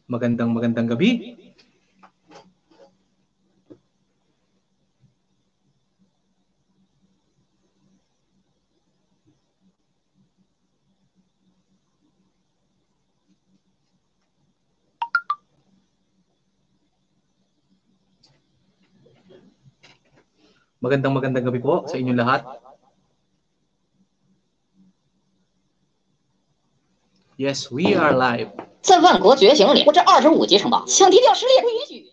Magandang gabi. Magandang gabi po sa inyong lahat. Yes, we are live. 在万国觉醒里，我这25级城堡，想踢掉实力也不允许。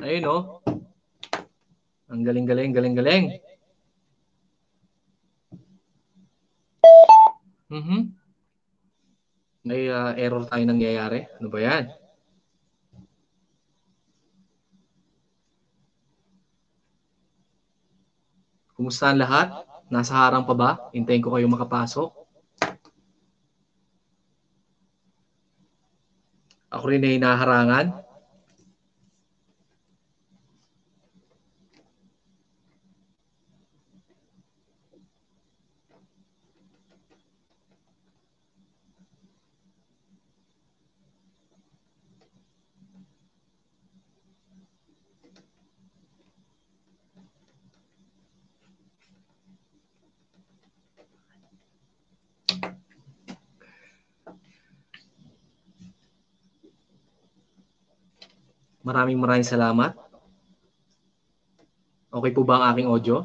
Ayun oh. Ang galing. May error tayo nangyayari. Ano ba yan? Kumusta ang lahat? Nasa harang pa ba? Hintayin ko kayo makapasok. Ako rin ay naharangan. Maraming salamat. Okay po ba ang aking audio?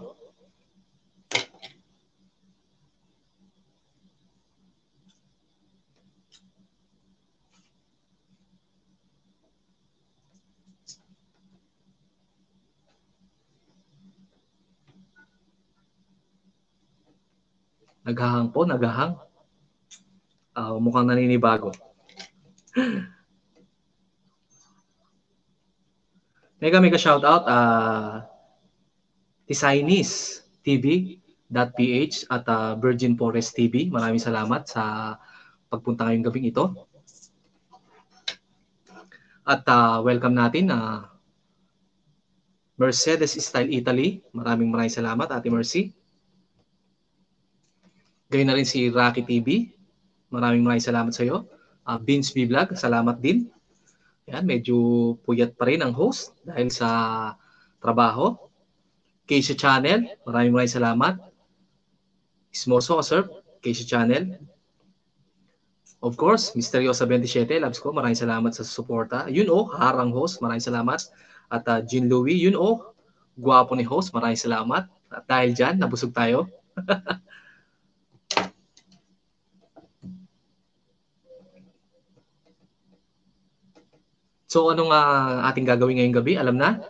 Naghahang po. Mukhang naninibago. Mega shoutout Tisainis TV.ph at Virgin Forest TV. Maraming salamat sa pagpunta ngayong gabing ito. At welcome natin Mercedes Style Italy. Maraming salamat, Ate Mercy. Gayun na rin si Rocky TV. Maraming salamat sa iyo. Vince B Vlog, salamat din. Yan, medyo puyat pa rin ang host dahil sa trabaho. Keisha Channel, maraming salamat. Smoso Sir, Keisha Channel. Of course, Misteriosa 27, loves ko, maraming salamat sa suporta. Yun harang host, maraming salamat. At Jean Louie, yun guwapo ni host, maraming salamat. At dahil dyan, nabusog tayo. So anong ating gagawin ngayong gabi? Alam na?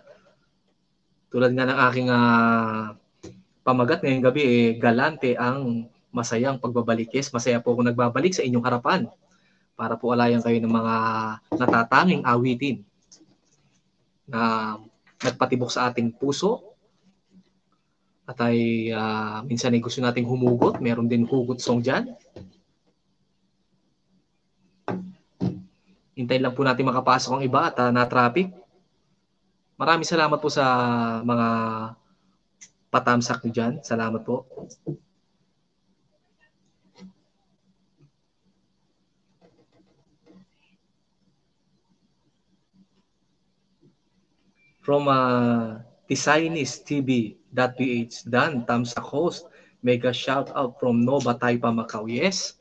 Tulad nga ng aking pamagat ngayong gabi, galante ang masayang pagbabalik. Yes, masaya po ako nagbabalik sa inyong harapan para po alayan kayo ng mga natatanging awitin na nagpatibok sa ating puso at ay minsan ay gusto nating humugot. Meron din hugot song dyan. Hintayin lang po natin makapasok ang iba at na-traffic. Maraming salamat po sa mga patamsak nyo dyan. Salamat po. From Tisainis TV.ph, Dan, tamsak host. Mega shout out from Nova Taipa, Macau. Yes.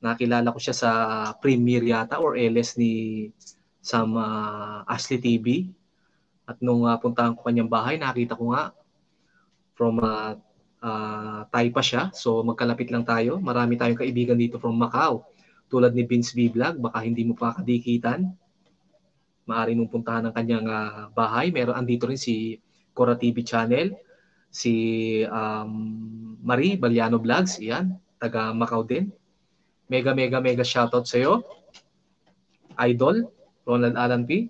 Nakilala ko siya sa premiere yata or LS ni Sam Ashley TV. At nung puntahan ko kanyang bahay, nakita ko nga from Taipa siya. So magkalapit lang tayo. Marami tayong kaibigan dito from Macau. Tulad ni Vince B Vlog, baka hindi mo pa kadikitan. Maaari mong puntahan ang kanyang bahay. Meron andito rin si Cora TV Channel, si Marie Baliano Vlogs, yan, taga Macau din. Mega shoutout sa iyo. Idol Ronald Alan P.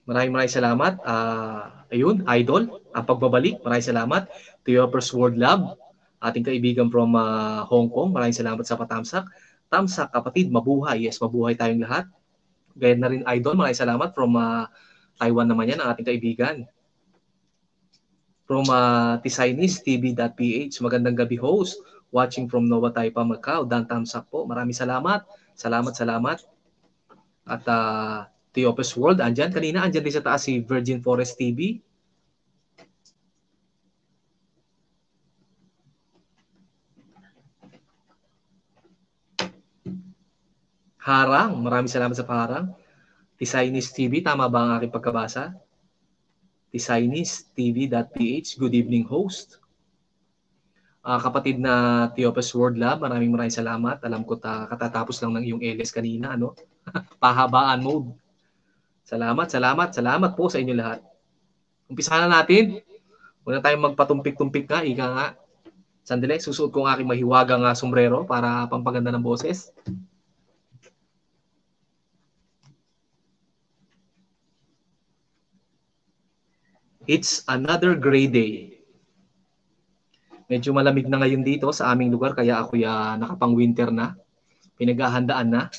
Maraming salamat. Ayun, Idol, ang pagbabalik. Maraming salamat. To Yoppers World Lab, ating kaibigan from Hong Kong. Maraming salamat sa patamsak. Tamsak, kapatid, mabuhay. Yes, mabuhay tayong lahat. Gaya na rin, Idol, maraming salamat from Taiwan naman yan, ang ating kaibigan. From Tisainis TV.ph, magandang gabi host. Watching from Nova Taipa, Macau. Dan thumbs up po. Maraming salamat. Salamat. At Theopes World, andyan. Kanina andyan din sa taas si Virgin Forest TV. Harang, maraming salamat sa paharang. Tisainis TV, tama ba ang aking pagkabasa? Tisainis TV.ph, good evening host. Kapatid na Theopes World Lab, maraming salamat. Alam ko katatapos lang ng iyong LS kanina, ano? Pahabaan mode. Salamat po sa inyo lahat. Umpisahan na natin. Huwag na tayong magpatumpik-tumpik nga, ika nga. Sandali, susuot ko ang aking mahiwagang sombrero para pampaganda ng boses. It's another gray day. Medyo malamig na ngayon dito sa aming lugar, kaya ako nakapang-winter na. Pinaghahandaan na.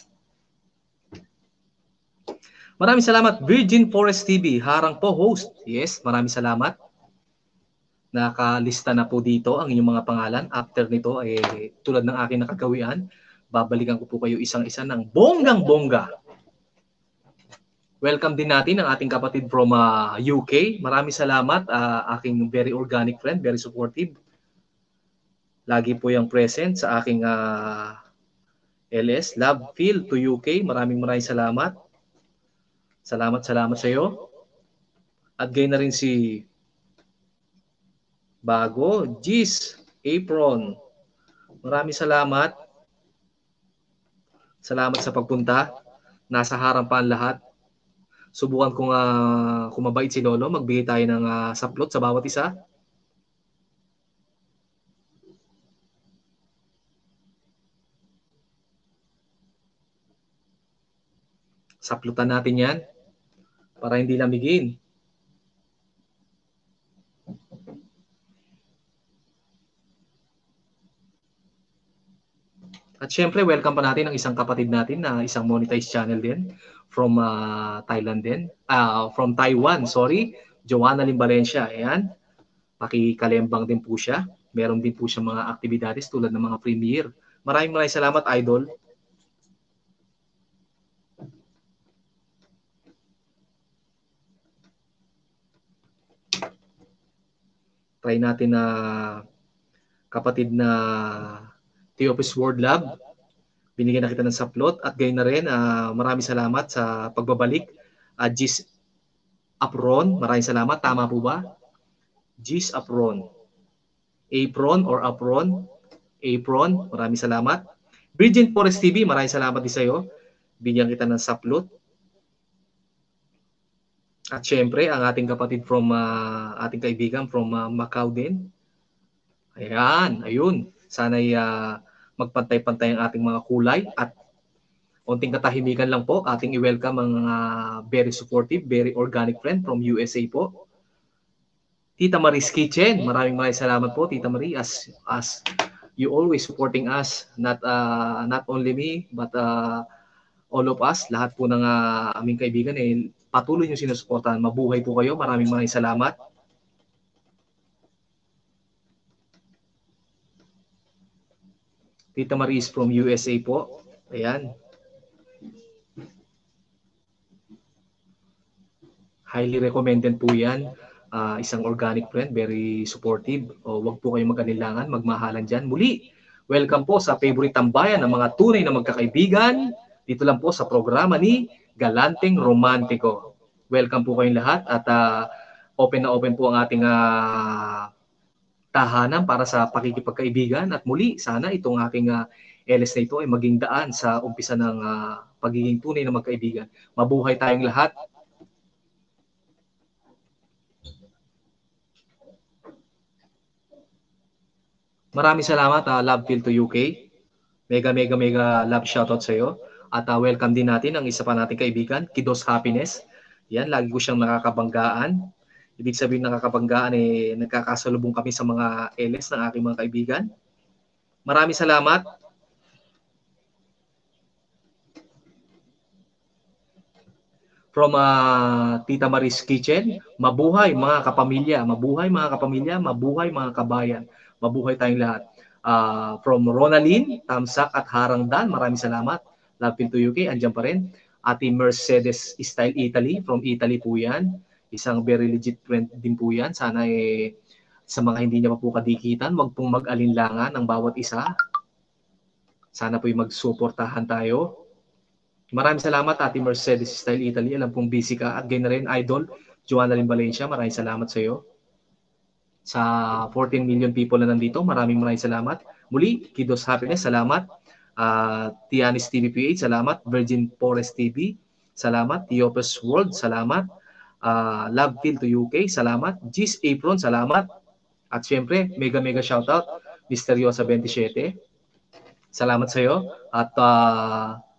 Maraming salamat, Virgin Forest TV. Harang po, host. Yes, maraming salamat. Nakalista na po dito ang inyong mga pangalan. After nito, tulad ng aking nakagawian, babalikan ko po kayo isang-isa ng bonggang-bongga. Welcome din natin ang ating kapatid from UK. Maraming salamat, aking very organic friend, very supportive. Lagi po yung present sa aking LS. Love Feel to UK. Maraming salamat. Salamat sa iyo. At gayon na rin si Bago, Gis, Apron. Maraming salamat. Salamat sa pagpunta. Nasa harapan lahat. Subukan kung mabait si Lolo, magbigay tayo ng saplot sa bawat isa. Saplutan natin yan para hindi lamigin. At syempre, welcome pa natin ang isang kapatid natin na isang monetized channel din from Thailand din. From Taiwan, sorry. Joanna Lim Valencia. Ayan. Pakikalembang din po siya. Meron din po siya mga aktibidades tulad ng mga premiere. Maraming salamat, Idol. Try natin na kapatid na Theopes World Lab. Binigyan na kita ng saplot at gayon na rin maraming salamat sa pagbabalik. Gis Apron, maraming salamat. Tama po ba? Gis Apron. Apron or Apron? Apron, maraming salamat. Virgin Forest TV, maraming salamat din sa iyo. Bigyan kita ng saplot. At syempre, ang ating kapatid from ating kaibigan from Macau din. Ayan, ayun. Sana'y magpantay-pantay ang ating mga kulay at onting katahimikan lang po, ating i-welcome ang very supportive, very organic friend from USA po. Tita Marie's Kitchen, maraming salamat po, Tita Marie, as you always supporting us, not only me, but all of us, lahat po ng aming kaibigan, patuloy nyo sinusuportahan. Mabuhay po kayo, maraming salamat. Tita Marie is from USA po. Ayan. Highly recommended po yan. Isang organic friend, very supportive. Wag po kayong mag-anilangan, magmahalan dyan. Muli, welcome po sa favorite tambayan ng mga tunay na magkakaibigan. Dito lang po sa programa ni Galanteng Romantiko. Welcome po kayong lahat at open na open po ang ating tahanan para sa pakikipagkaibigan at muli sana itong aking LS na ito ay maging daan sa umpisa ng pagiging tunay na magkaibigan. Mabuhay tayong lahat. Maraming salamat, Love Feel to UK. Mega love shoutout sa iyo. At welcome din natin ang isa pa nating kaibigan, Kidos Happiness. Yan, lagi ko siyang nakakabanggaan. Ibig sabihin nakakabanggaan, nagkakasalubong kami sa mga LS ng aking mga kaibigan. Maraming salamat. From Tita Maris Kitchen, mabuhay mga kapamilya, mabuhay mga kapamilya, mabuhay mga kabayan, mabuhay tayong lahat. From Ronaldin, Tamsak at Harangdan, maraming salamat. Love to UK, andyan pa rin. Ate Mercedes Style Italy, from Italy po yan. Isang very legit friend din po yan. Sana sa mga hindi niya pa po kadikitan, wag pong mag-alinlangan ng bawat isa. Sana po yung magsuportahan tayo. Maraming salamat, Ate Mercedes Style Italy. Alam kong busy ka. At ganyan rin, Idol, Joanna Lynn Valencia. Maraming salamat sa iyo. Sa 14 million people na nandito, maraming salamat. Muli, Kidos Happiness, salamat. Tianis TV PH, salamat. Virgin Forest TV, salamat. Theopus World, salamat. Love Till to UK, salamat. Gis Apron, salamat. At syempre, mega shoutout, Misteriosa 27. Salamat sa iyo. At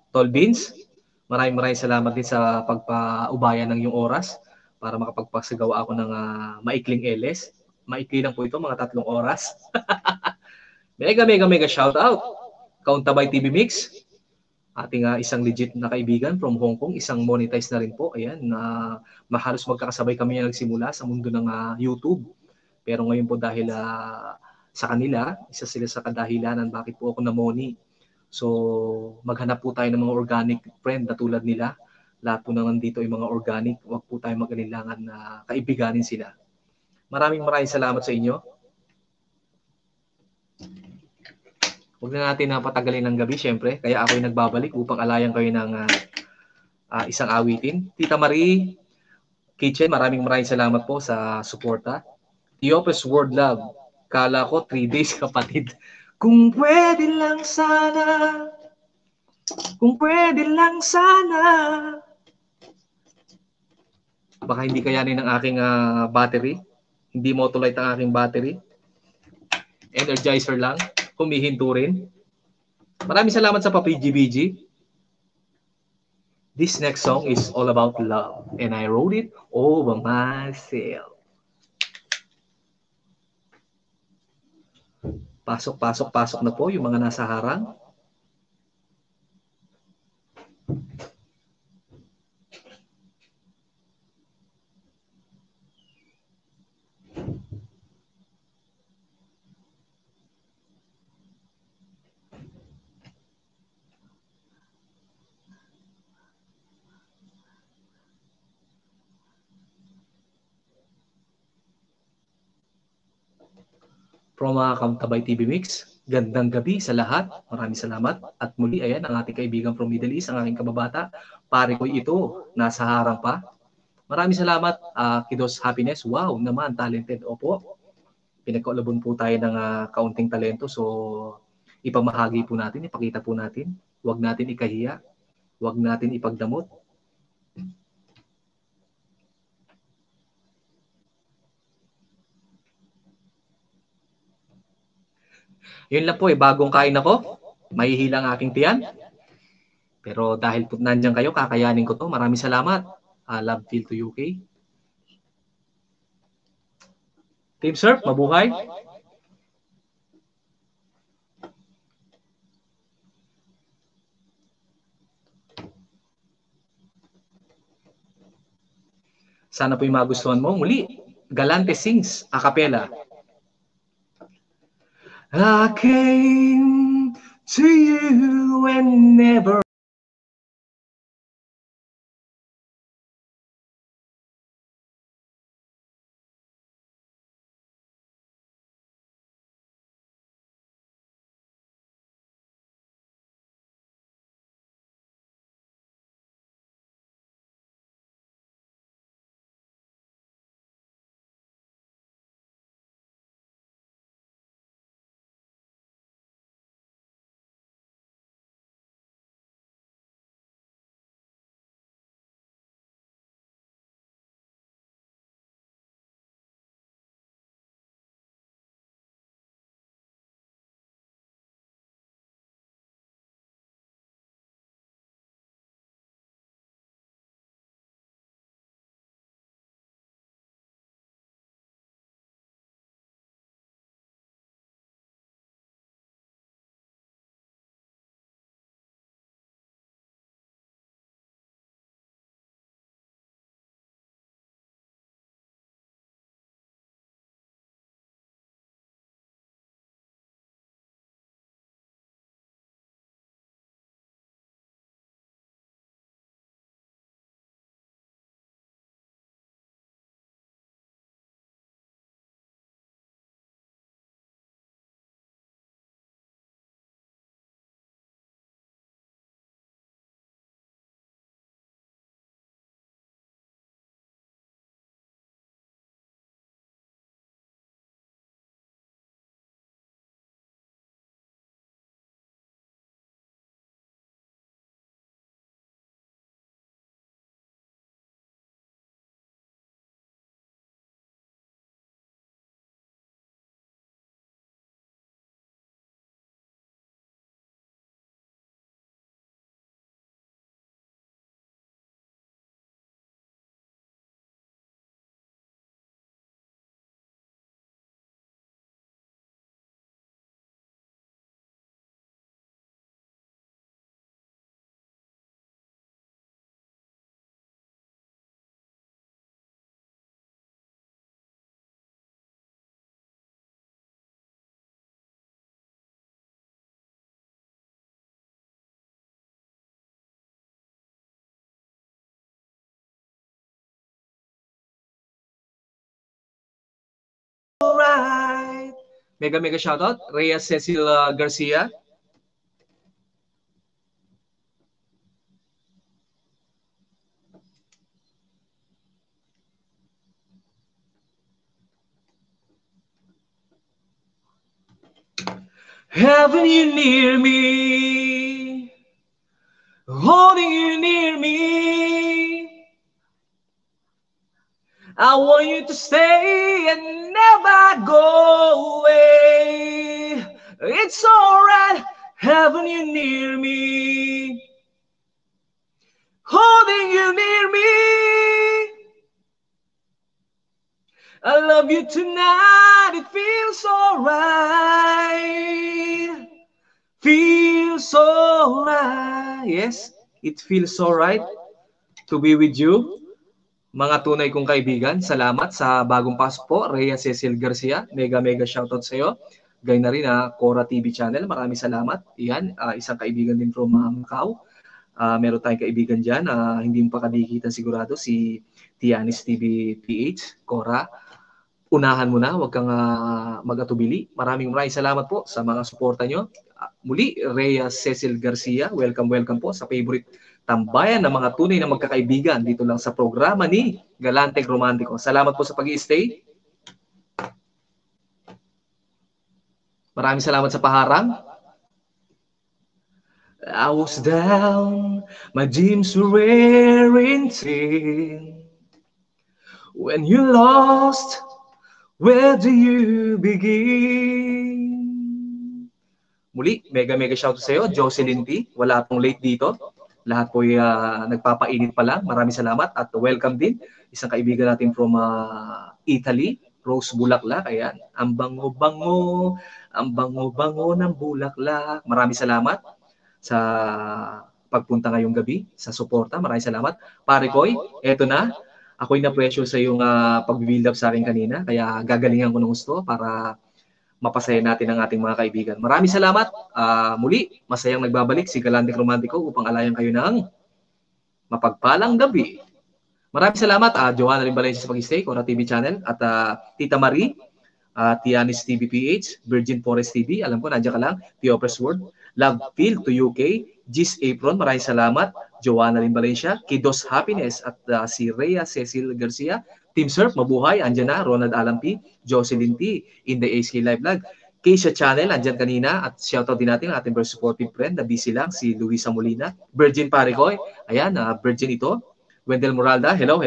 Tol Beans, maraming salamat din sa pagpaubaya ng iyong oras para makapagpasagawa ako ng maikling LS. Maikli lang po ito, mga 3 oras. mega shout out. Kauntabay TV Mix, ating isang legit na kaibigan from Hong Kong, isang monetize na rin po. Ayan, halos magkakasabay kami na nagsimula sa mundo ng YouTube. Pero ngayon po dahil sa kanila, isa sila sa kadahilanan bakit po ako na-money. So, maghanap po tayo ng mga organic friend na tulad nila. Lahat po na nandito ay mga organic. Huwag po tayo mag-alilangan na kaibiganin sila. Maraming salamat sa inyo. Huwag na natin patagalin ng gabi, syempre. Kaya ako'y nagbabalik upang alayan kayo ng isang awitin. Tita Marie Kitchen, maraming salamat po sa suporta. Theopus World Love. Kala ko 3 days kapatid. Kung pwede lang sana, kung pwede lang sana. Baka hindi kayanin ng aking battery. Hindi motolite ang aking battery. Energizer lang. Humihinto rin. Maraming salamat sa PGBG. This next song is all about love. And I wrote it all by myself. Pasok na po yung mga nasa harang. From Kauntabay TV Mix, gandang gabi sa lahat. Maraming salamat. At muli, ayan, ang ating kaibigan from Middle East, ang aking kababata. Pare ko ito, nasa harang pa. Maraming salamat, Kidos Happiness. Wow, naman, talented. Opo, pinagkaulabon po tayo ng kaunting talento. So, ipamahagi po natin, ipakita po natin. Huwag natin ikahiya. Huwag natin ipagdamot. Yun lang po, bagong kain ako. Mahihila ang aking tiyan. Pero dahil po nandiyan kayo, kakayanin ko to. Maraming salamat. Love Till to UK. Team Surf, mabuhay. Sana po yung magustuhan mo. Muli, Galante sings a cappella. I came to you whenever Mega shoutout. Rhea Cecil Garcia. Having you near me, holding you near me, I want you to stay and never go away. It's alright having you near me, holding you near me. I love you tonight, it feels alright. Feels alright. Yes, it feels alright to be with you. Mga tunay kong kaibigan, salamat sa bagong pasok po. Rhea Cecil Garcia, mega shoutout sa iyo. Gayun na rin Cora TV channel, maraming salamat. Iyan, isang kaibigan din from Macau. Meron tayong kaibigan dyan, hindi mo pa kadikita sigurado, si Tianis TV PH, Cora. Unahan mo na, huwag kang mag-atubili. Maraming salamat po sa mga suporta nyo. Muli, Rhea Cecil Garcia, welcome po sa favorite tambayan ng mga tunay na magkakaibigan dito lang sa programa ni Galanteng Romantiko. Salamat po sa pag-i-stay. Maraming salamat sa paharang. I was down, my dreams were wearing thin. When you lost, where do you begin? Muli, mega shoutout sa iyo, Jocelyn T. Wala pong late dito. Lahat po nagpapainit pa lang. Maraming salamat at welcome din. Isang kaibigan natin from Italy, Rose Bulaklak. Ayan. Ang bango-bango ng bulaklak. Maraming salamat sa pagpunta ngayong gabi, sa suporta. Maraming salamat. Pare Koy, eto na. Ako'y na-pressure sa iyong pag-build up sa akin kanina. Kaya gagalingan ko ng gusto para mapasaya natin ang ating mga kaibigan. Maraming salamat. Muli, masayang nagbabalik si Galanteng Romantiko upang alayan kayo ng mapagpalang gabi. Maraming salamat. Joanna Rin Valencia sa pag-stay, Cora TV channel, at Tita Marie, Tianis TV PH, Virgin Forest TV, alam ko, nandiyan ka lang, Theopress World, Love Field to UK, Gis Apron, maraming salamat, Joanna Rin Valencia, Kidos Happiness, at si Rhea Cecil Garcia, Team Surf, mabuhay, andyan na, Ronald Alampi, Jocelyn T, in the ASK Live Vlog, Keisha Channel, andyan kanina, at shoutout din natin ang ating very supportive friend, na busy lang, si Luisa Molina, Virgin Paricoy, ayan, Virgin ito, Wendell Moralda, hello,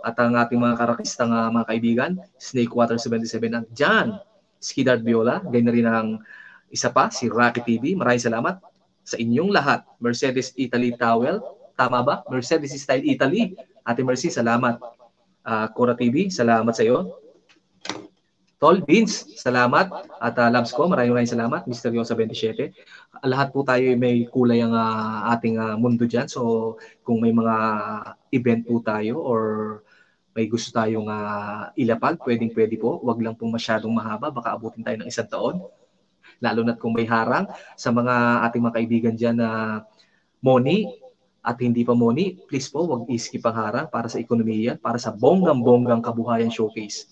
at ang ating mga karakistang mga kaibigan, Snakewater 77, andyan, Skidard Viola, ganyan na rin ang isa pa, si Rocky TV, maraming salamat sa inyong lahat, Mercedes Italy Towel, tama ba? Mercedes Style Italy, Ate Mercy, salamat. Cora TV, salamat sa iyo. Tol Vince, salamat. At Labs ko, maraming salamat. Misteryosa 27. Lahat po tayo may kulay ang ating mundo dyan. So, kung may mga event po tayo or may gusto tayong ilapag, pwede po. Huwag lang pong masyadong mahaba. Baka abutin tayo ng 1 taon. Lalo na kung may harang sa mga ating mga kaibigan dyan na Moni, at hindi pa Moni, please po, wag i-skip ang harang para sa ekonomiya, para sa bonggang-bonggang kabuhayan showcase.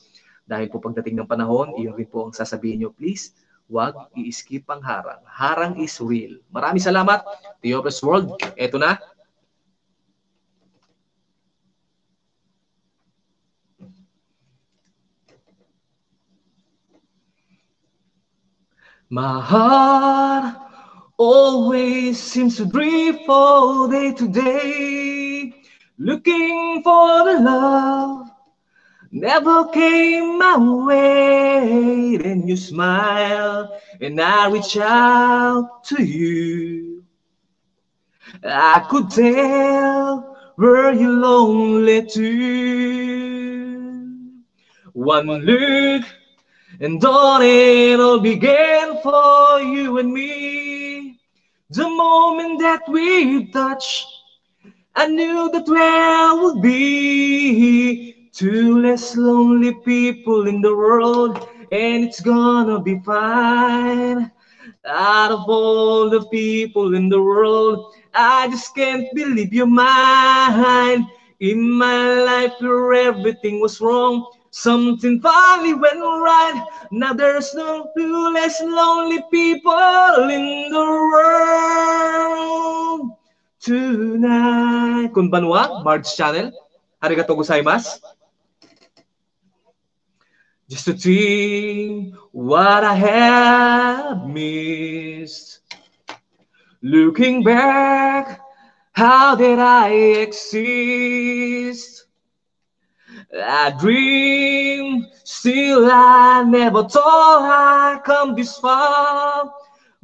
Dahil po pagdating ng panahon, iyon rin po ang sasabihin nyo, please, wag i-skip ang harang. Harang is real. Maraming salamat. Theopress World, eto na. My heart always seems to drift all day to day, looking for the love never came my way. Then you smile and I reach out to you. I could tell were you lonely too. One look and all it all began for you and me. The moment that we touched, I knew that there would be 2 less lonely people in the world, and it's gonna be fine. Out of all the people in the world, I just can't believe you're mine. In my life where everything was wrong, Something finally went right. Now there's no less lonely people in the world tonight. Konbanwa, Marge Channel. Arigatou gozaimasu. Just to think what I have missed. Looking back, how did I exist? I dream, still I never thought I'd come this far.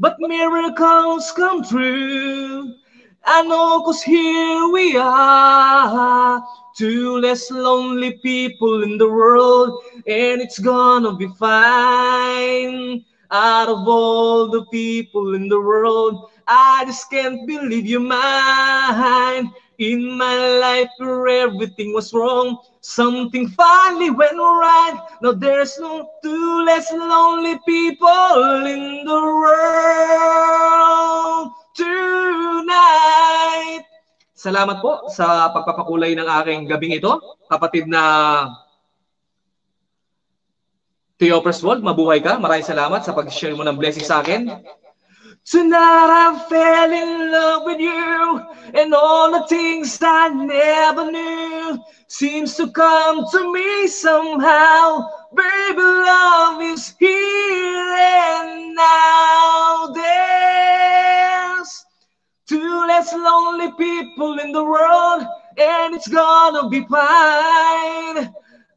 But miracles come true. I know, 'cause here we are. Two less lonely people in the world, and it's gonna be fine. Out of all the people in the world, I just can't believe you're mine. In my life where everything was wrong, something finally went right. Now there's no two less lonely people in the world tonight. Salamat po sa pagpapakulay ng aking gabing ito. Kapatid na Theophilus World, mabuhay ka. Maraming salamat sa pag-share mo ng blessing sa akin. Tonight I fell in love with you, and all the things I never knew seems to come to me somehow. Baby, love is here and now. There's two less lonely people in the world, and it's gonna be fine.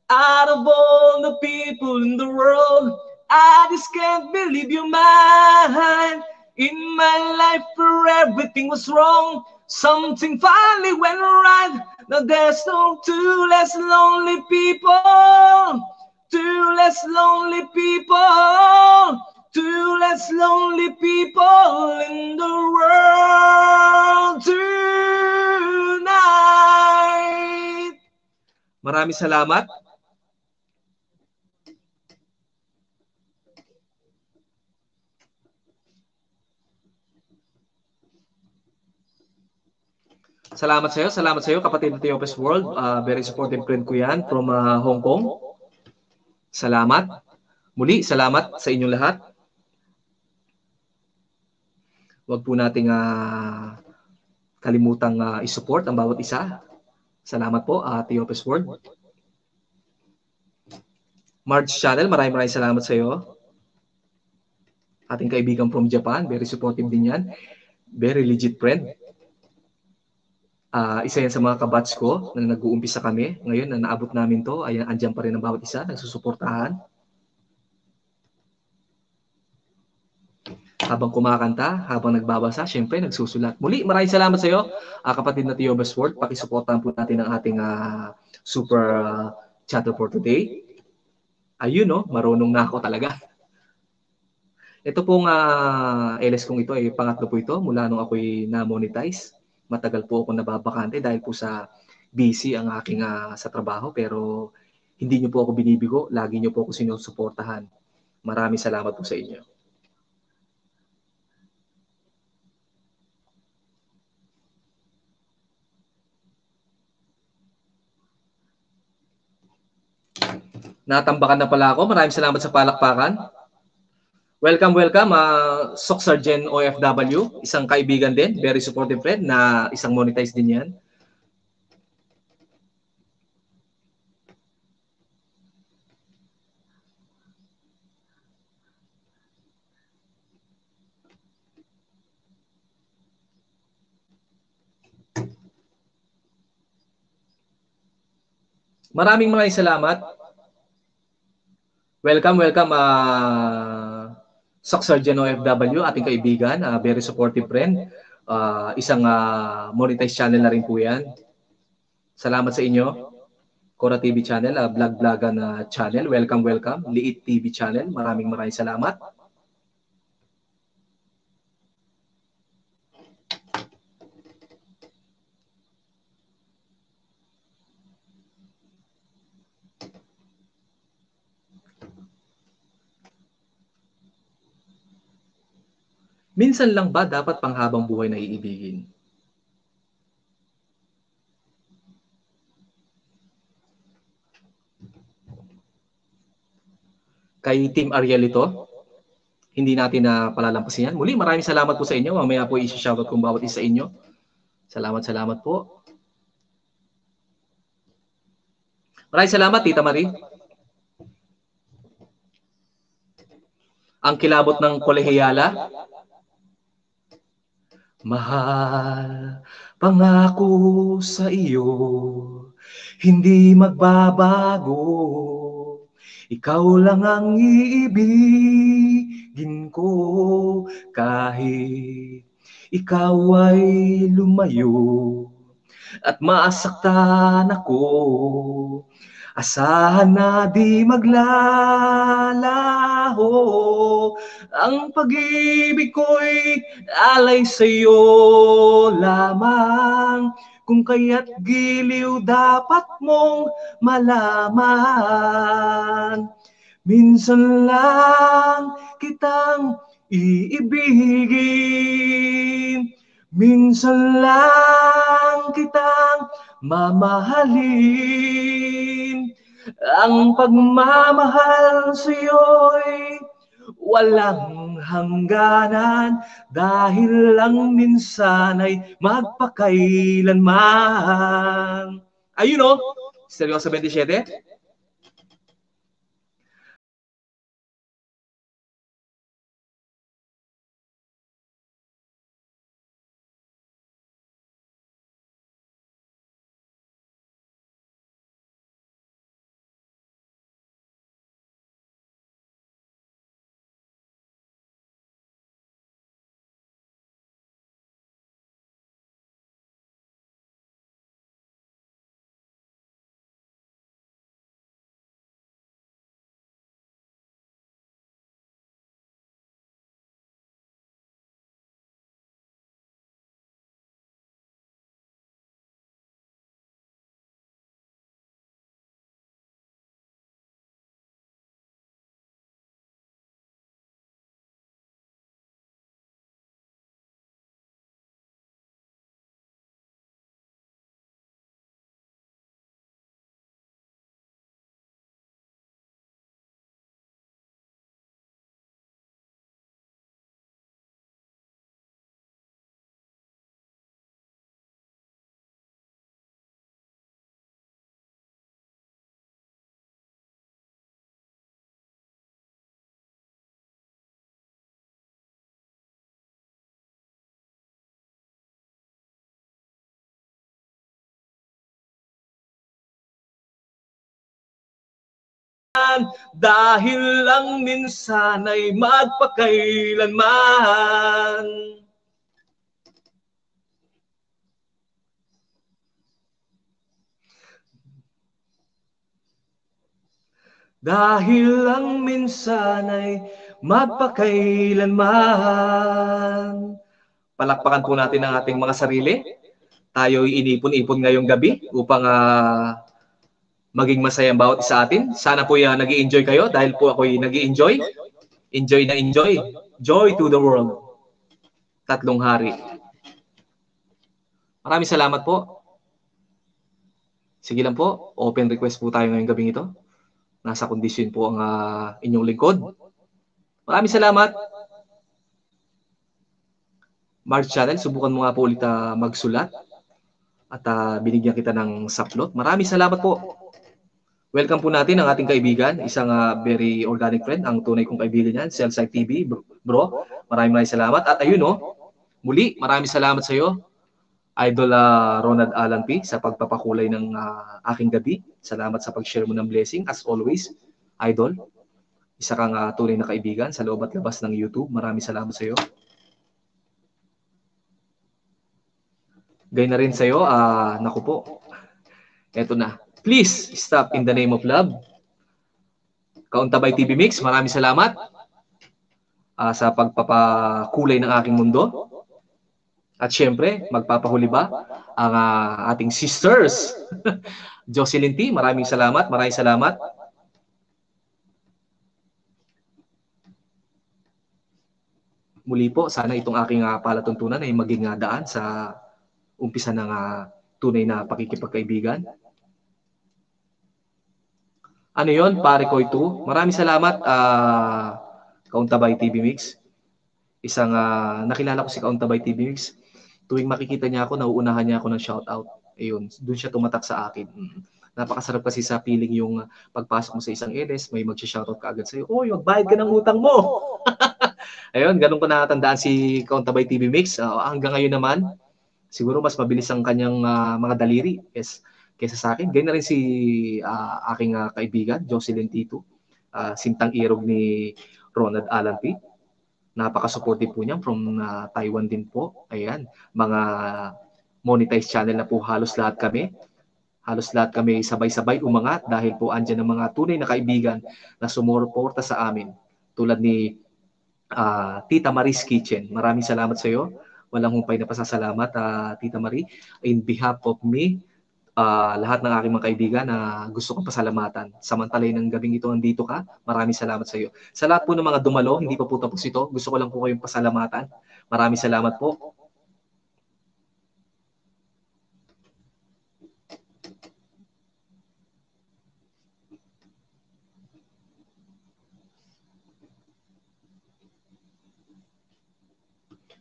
Out of all the people in the world, I just can't believe you're mine. In my life where everything was wrong, something finally went right. Now there's no two less lonely people. Two less lonely people. Two less lonely people in the world tonight. Maraming salamat. Salamat sa iyo kapatid ng Theophilus World. Very supportive friend ko yan from Hong Kong. Salamat. Muli, salamat sa inyong lahat. Huwag po nating kalimutang isupport ang bawat isa. Salamat po, Theophilus World. Marge Channel, maraming salamat sa iyo. Ating kaibigan from Japan, very supportive din yan. Very legit friend. Isa yan sa mga kabats ko na nag-uumpisa kami. Ngayon, na naabot namin to, ay andyan pa rin ang bawat isa, nagsusuportahan. Habang kumakanta, habang nagbabasa, syempre nagsusulat. Muli, maraming salamat sa iyo, kapatid na Theophilus World. Pakisuportahan po natin ang ating super chatter for today. Ayun, no? Marunong na ako talaga. Ito pong LS kong ito, pangatlo po ito mula nung ako'y na-monetize. Matagal po ako nababakante dahil po sa busy ang aking sa trabaho, pero hindi niyo po ako binibigo, lagi niyo po ako sinusuportahan. Maraming salamat po sa inyo. Natambakan na pala ako. Maraming salamat sa palakpakan. Welcome, Sok Sergeant OFW, isang kaibigan din, very supportive friend na isang monetize din yan. Maraming salamat. Welcome, Sok Sergeant OFW, ating kaibigan, very supportive friend. Isang monetized channel na rin po yan. Salamat sa inyo. Cora TV channel, vlog-vlogan channel. Welcome. Liit TV channel. Maraming salamat. Minsan lang ba dapat panghabang buhay na iibigin? kay Team Ariel ito. Hindi natin na palalampasin yan. Muli, maraming salamat po sa inyo. Mamaya po i-shoutout kung bawat isa sa inyo. Salamat po. Maraming salamat, Tita Marie. Ang kilabot ng kolehiyala. Mahal, pangako sa iyo, hindi magbabago. Ikaw lang ang iibigin ko kahit ikaw ay lumayo at masaktan ako. Asahan na di maglalaho ang pag-ibig ko'y alay sa'yo lamang. Kung kaya't giliw dapat mong malaman. Minsan lang kitang iibigin, minsan lang kitang mamahalin. Ang pagmamahal sa'yo'y walang hangganan dahil lang minsan ay magpakailanman. Ayun o, Seryoso 27. Dahil lang minsan ay magpakailanman. Dahil lang minsan ay magpakailanman. Palakpakan po natin ang ating mga sarili. Tayo'y inipon-ipon ngayong gabi upang maging masaya ang bawat isa atin. Sana po nag-i-enjoy kayo dahil po ako'y nag-i-enjoy. Enjoy na enjoy. Joy to the world. Tatlong hari. Maraming salamat po. Sige lang po, open request po tayo ngayong gabing ito. Nasa kondisyon po ang inyong lingkod. Maraming salamat. March Channel, subukan mo nga po ulit magsulat at binigyan kita ng saplot. Maraming salamat po. Welcome po natin ang ating kaibigan, isang very organic friend, ang tunay kong kaibigan yan, Cellsite TV, bro. Maraming salamat. At ayun muli, maraming salamat sa iyo, Idol Ronald Alan P, sa pagpapakulay ng aking gabi. Salamat sa pag-share mo ng blessing. As always, Idol, isa kang tunay na kaibigan sa loob at labas ng YouTube. Maraming salamat sa iyo. Gay na rin sa iyo, naku po. Eto na. Please stop in the name of love. Kauntabay TV Mix, maraming salamat sa pagpapakulay ng aking mundo. At syempre, magpapahuli ba ang ating sisters? Jocelyn T, maraming salamat. Maraming salamat. Muli po, sana itong aking palatuntunan ay maging daan sa umpisa ng tunay na pakikipagkaibigan. Ano yon, pare ko ito. Maraming salamat, Kauntabay TV Mix. Isang nakilala ko si Kauntabay TV Mix. Tuwing makikita niya ako, nauunahan niya ako ng shoutout. Ayun, doon siya tumatak sa akin. Napakasarap kasi sa feeling yung pagpasok mo sa isang LS, may mag-shoutout ka agad sa'yo. Oy, magbayad ka ng utang mo. Ayun, ganun ko nakatandaan si Kauntabay TV Mix. Hanggang ngayon naman, siguro mas mabilis ang kanyang mga daliri kesa sa akin. Ganyan na rin si aking kaibigan, Jocelyn Tito, sintang irog ni Ronald Alan P. Napaka-supportive po niya from Taiwan din po. Ayan, mga monetized channel na po halos lahat kami. Halos lahat kami sabay-sabay umangat dahil po andyan ang mga tunay na kaibigan na sumuporta sa amin. Tulad ni Tita Marie's Kitchen. Maraming salamat sa iyo. Walang humpay na pasasalamat, Tita Marie. In behalf of me, lahat ng aking mga kaibigan na gusto kong pasalamatan. Samantalay ng gabing ito nandito ka, maraming salamat sa iyo. Sa lahat po ng mga dumalo, hindi pa po tapos ito, gusto ko lang po kayong pasalamatan. Maraming salamat po.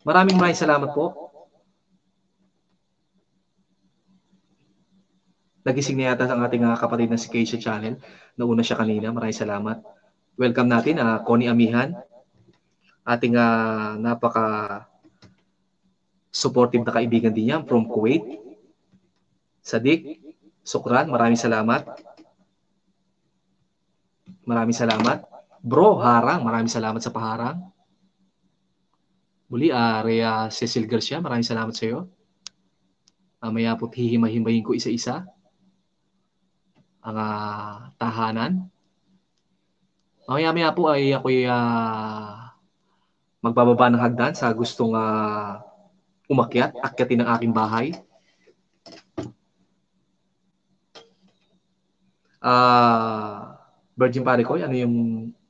Maraming salamat po. Nagising na yata ang ating kapatid na si Keisha Channel. Nauna siya kanina. Maraming salamat. Welcome natin, Connie Amihan. Ating napaka-supportive na kaibigan din yan from Kuwait. Sadik, Sukran, maraming salamat. Maraming salamat. Bro, Harang, maraming salamat sa paharang. Muli, Rhea Cecil Garcia, maraming salamat sa iyo. Maya po't hihimay-himayin ko isa-isa ang tahanan. Maya-maya po ay ako'y magbababa ng hagdan sa gustong akyatin ng aking bahay. Virgin pare ko, ano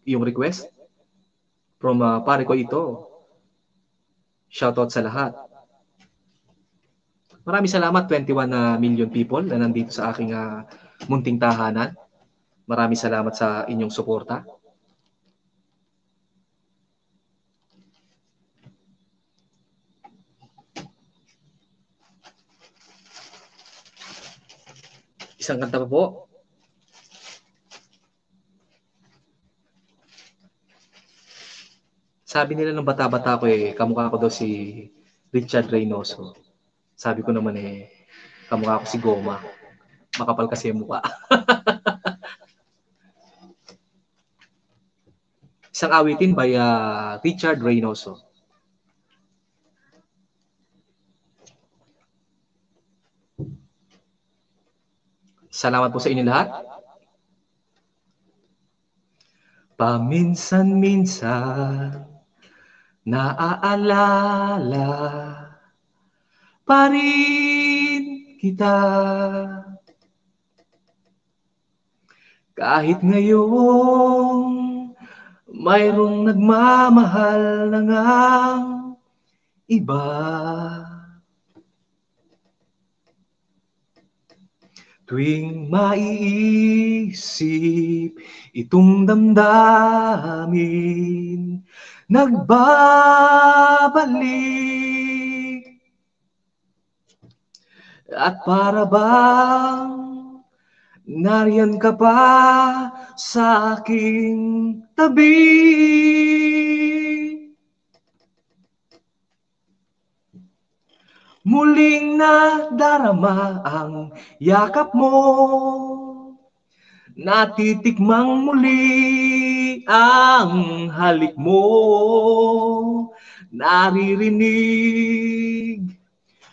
yung request? From pare ko ito. Shoutout sa lahat. Maraming salamat, 21 million people na nandito sa aking munting tahanan. Maraming salamat sa inyong suporta. Isang kanta pa po. Sabi nila nung bata-bata ko kamukha ko daw si Richard Reynoso. Sabi ko naman kamukha ko si Goma. Makapal kasi yung mukha. Isang awitin by Richard Reynoso. Salamat po sa inyo lahat. Paminsan-minsan naaalala pa rin kita. Kahit ngayong mayroong nagmamahal na ngang iba. Tuwing maiisip itong damdamin, nagbabalik. At para bang nariyan ka pa sa aking tabi. Muling nadarama ang yakap mo, natitikmang muli ang halik mo, naririnig,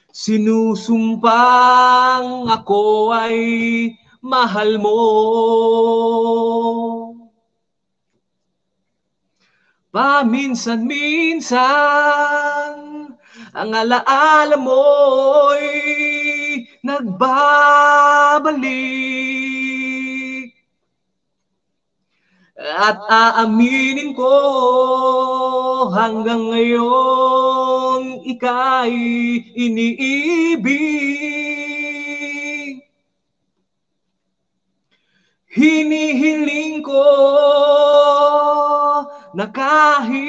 sinusumpang ako ay mahal mo. Paminsan-minsan ang alaala mo'y nagbabalik. At aaminin ko hanggang ngayon ika'y iniibig. Hinihiling ko na kahit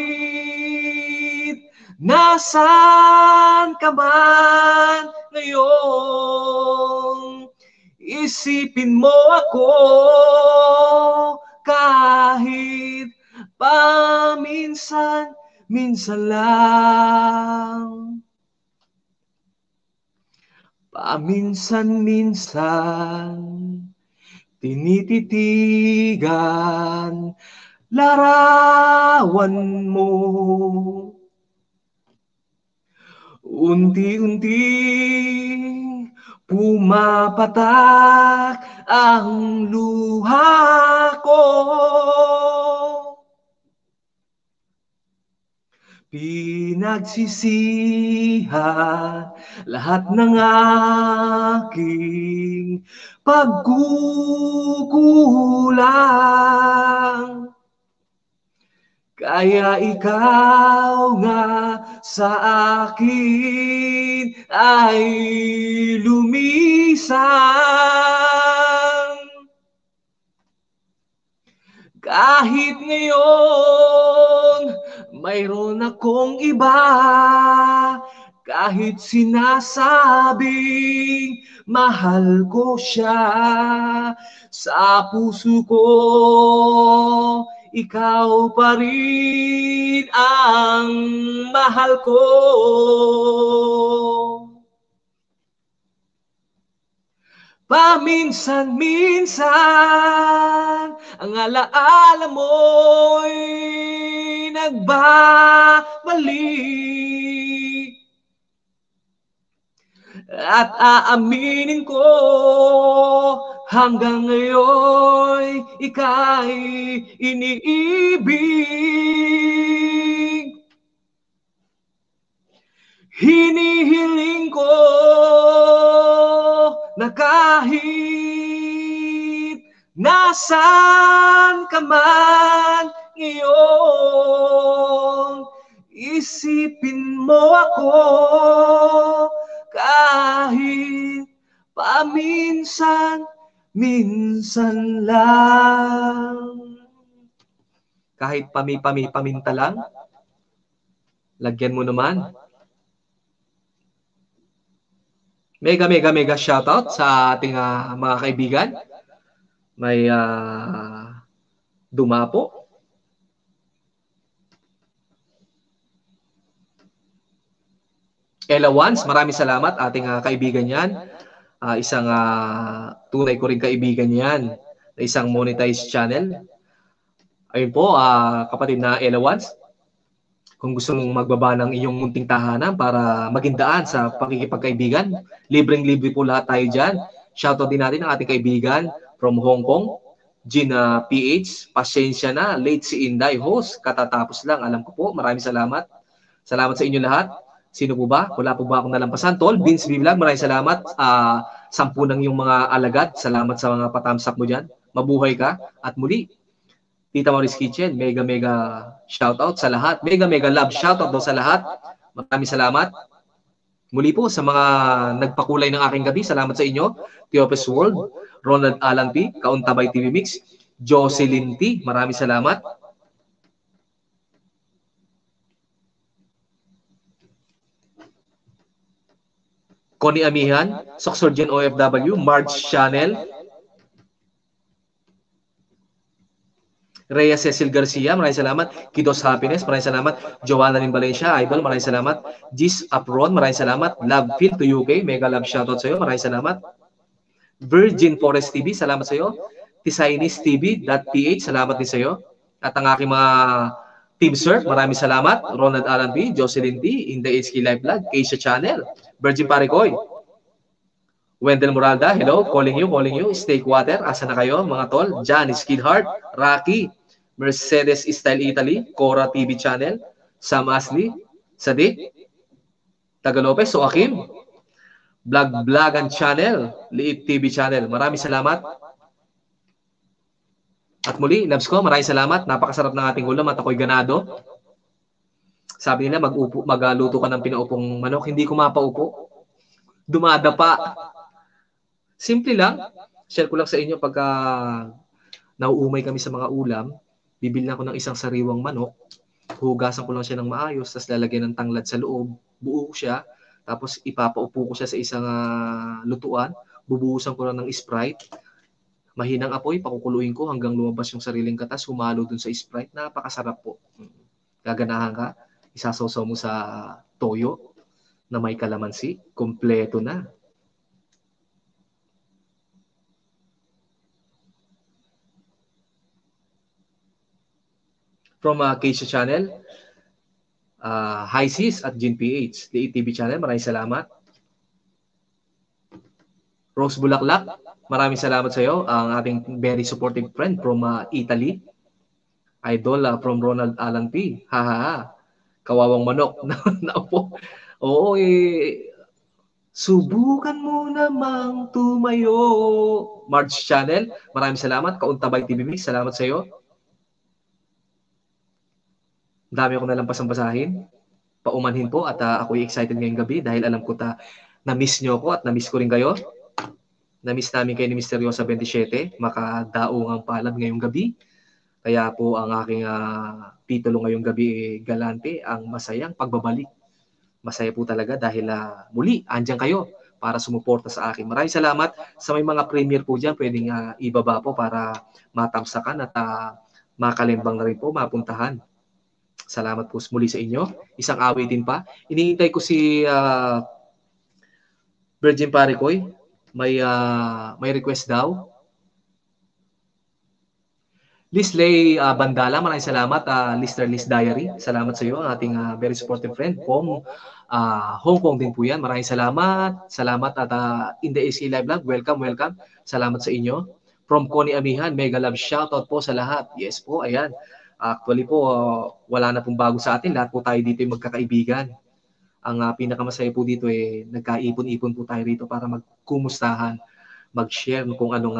nasaan ka man ngayon, isipin mo ako kahit paminsan-minsan lang. Paminsan-minsan tinititigan larawan mo. Unti-unti pumapatak ang luha ko. Pinagsisiha lahat ng aking pagkukulang. Kaya ikaw nga sa akin ay lumisan. Kahit ngayon mayroon akong iba, kahit sinasabing mahal ko siya, sa puso ko ikaw pa rin ang mahal ko. Paminsan-minsan ang alaala mo'y nagbabalik, at aaminin ko hanggang ngayon ika'y iniibig. Hinihiling ko na kahit nasaan ka man ngayon, isipin mo ako kahit paminsan-minsan lang. Kahit paminta lang, lagyan mo naman. Mega shoutout sa ating mga kaibigan. May dumapo. Ella Wans, maraming salamat ating kaibigan yan. Isang tunay ko rin kaibigan yan na isang monetized channel. Ayun po, kapatid na Ella Wans, kung gusto mong magbaba ng iyong munting tahanan para maging daan sa pakikipagkaibigan, libreng-libre po lahat tayo dyan. Shoutout din natin ang ating kaibigan from Hong Kong, Gina PH. Pasensya na, late si Inday, host. Katatapos lang, alam ko po. Maraming salamat. Salamat sa inyo lahat. Sino po ba? Wala po ba akong nalampasan? Tol, Vince V Vlog, maraming salamat. 10 ng yung mga alagad. Salamat sa mga patamsak mo dyan. Mabuhay ka. At muli, Tita Maurice Kitchen, mega shoutout sa lahat. Mega love shoutout daw sa lahat. Maraming salamat. Muli po sa mga nagpakulay ng aking gabi, salamat sa inyo. Theopes World, Ronald Alan P, Kauntabay TV Mix, Jocelyn T, maraming salamat. Connie Amihan, Soxorgen OFW, Marge Channel, Rhea Cecil Garcia, maraming salamat. Kidos Happiness, maraming salamat. Joanna Rin Valencia, Idol, maraming salamat. Gis Apron, maraming salamat. Love Feel to UK, mega love shoutout sa iyo, maraming salamat. Virgin Forest TV, salamat sa iyo. Tisainis TV.ph, salamat din sa iyo. At ang aking mga Team Sir, maraming salamat. Ronald Alan B, Jocelyn T, In the HK Live Vlog, Asia Channel, Virgin Paricoy, Wendell Moralda, hello, calling you, Steak Water, asa na kayo mga tol? Janice Kidhart, Rocky, Mercedes Style Italy, Cora TV Channel, Sam Ashley, Sadiq, Taga Lopez, Joaquim, Vlogan Channel, Liit TV Channel. Maraming salamat. At muli, loves ko, maraming salamat. Napakasarap ng ating ulam at ako'y ganado. Sabi nila, magluto ka ng pinaupong manok. Hindi ko mapaupo. Dumadapa. Simple lang. Share ko lang sa inyo pagka nauumay kami sa mga ulam, bibili ako ng isang sariwang manok, hugasan ko lang siya ng maayos, tapos lalagyan ng tanglad sa loob, buo siya, tapos ipapaupo ko siya sa isang lutuan, bubuhusan ko lang ng Sprite, mahinang apoy, pakukuluin ko hanggang lumabas yung sariling katas, humalo dun sa Sprite, napakasarap po. Gaganahan ka, isasawsaw mo sa toyo na may kalamansi, kompleto na. From Keisha Channel, Hi Sis at Gin PH, the ETV channel, maraming salamat. Rose Bulaklak, maraming salamat sa iyo, ang ating very supportive friend from Italy. Idol from Ronald Alan P. Haha, kawawang manok. Naupo. Oo, subukan mo namang tumayo. Marge Channel, maraming salamat. Kauntabay TV Mix, salamat sa iyo. Dami ako nalampasang basahin. Paumanhin po at ako'y excited ngayong gabi dahil alam ko na-miss nyo ako at na-miss ko rin kayo. Na-miss namin kayo ni Misteryosa 27, makadaungang palad ngayong gabi. Kaya po ang aking titulo ngayong gabi galante, ang masayang pagbabalik. Masaya po talaga dahil muli, andyan kayo para sumuporta sa akin. Maraming salamat sa may mga premier po dyan, pwedeng ibaba po para matamsakan at makalimbang na rin po, mapuntahan. Salamat po muli sa inyo. Isang awitin pa. Iniintay ko si Virgin Paricoy. May request daw. Lisley Bandala, maraming salamat. Lister Liz Diary, salamat sa iyo, ang ating very supportive friend from Hong Kong din po yan. Maraming salamat. Salamat at in the AC Live Lab, welcome, welcome. Salamat sa inyo. From Connie Amihan, mega love shoutout po sa lahat. Yes po, ayan. Actually po, wala na pong bago sa atin. Lahat po tayo dito ay magkakaibigan. Ang pinakamasaya po dito nagkaipon-ipon po tayo rito para magkumustahan, mag-share kung anong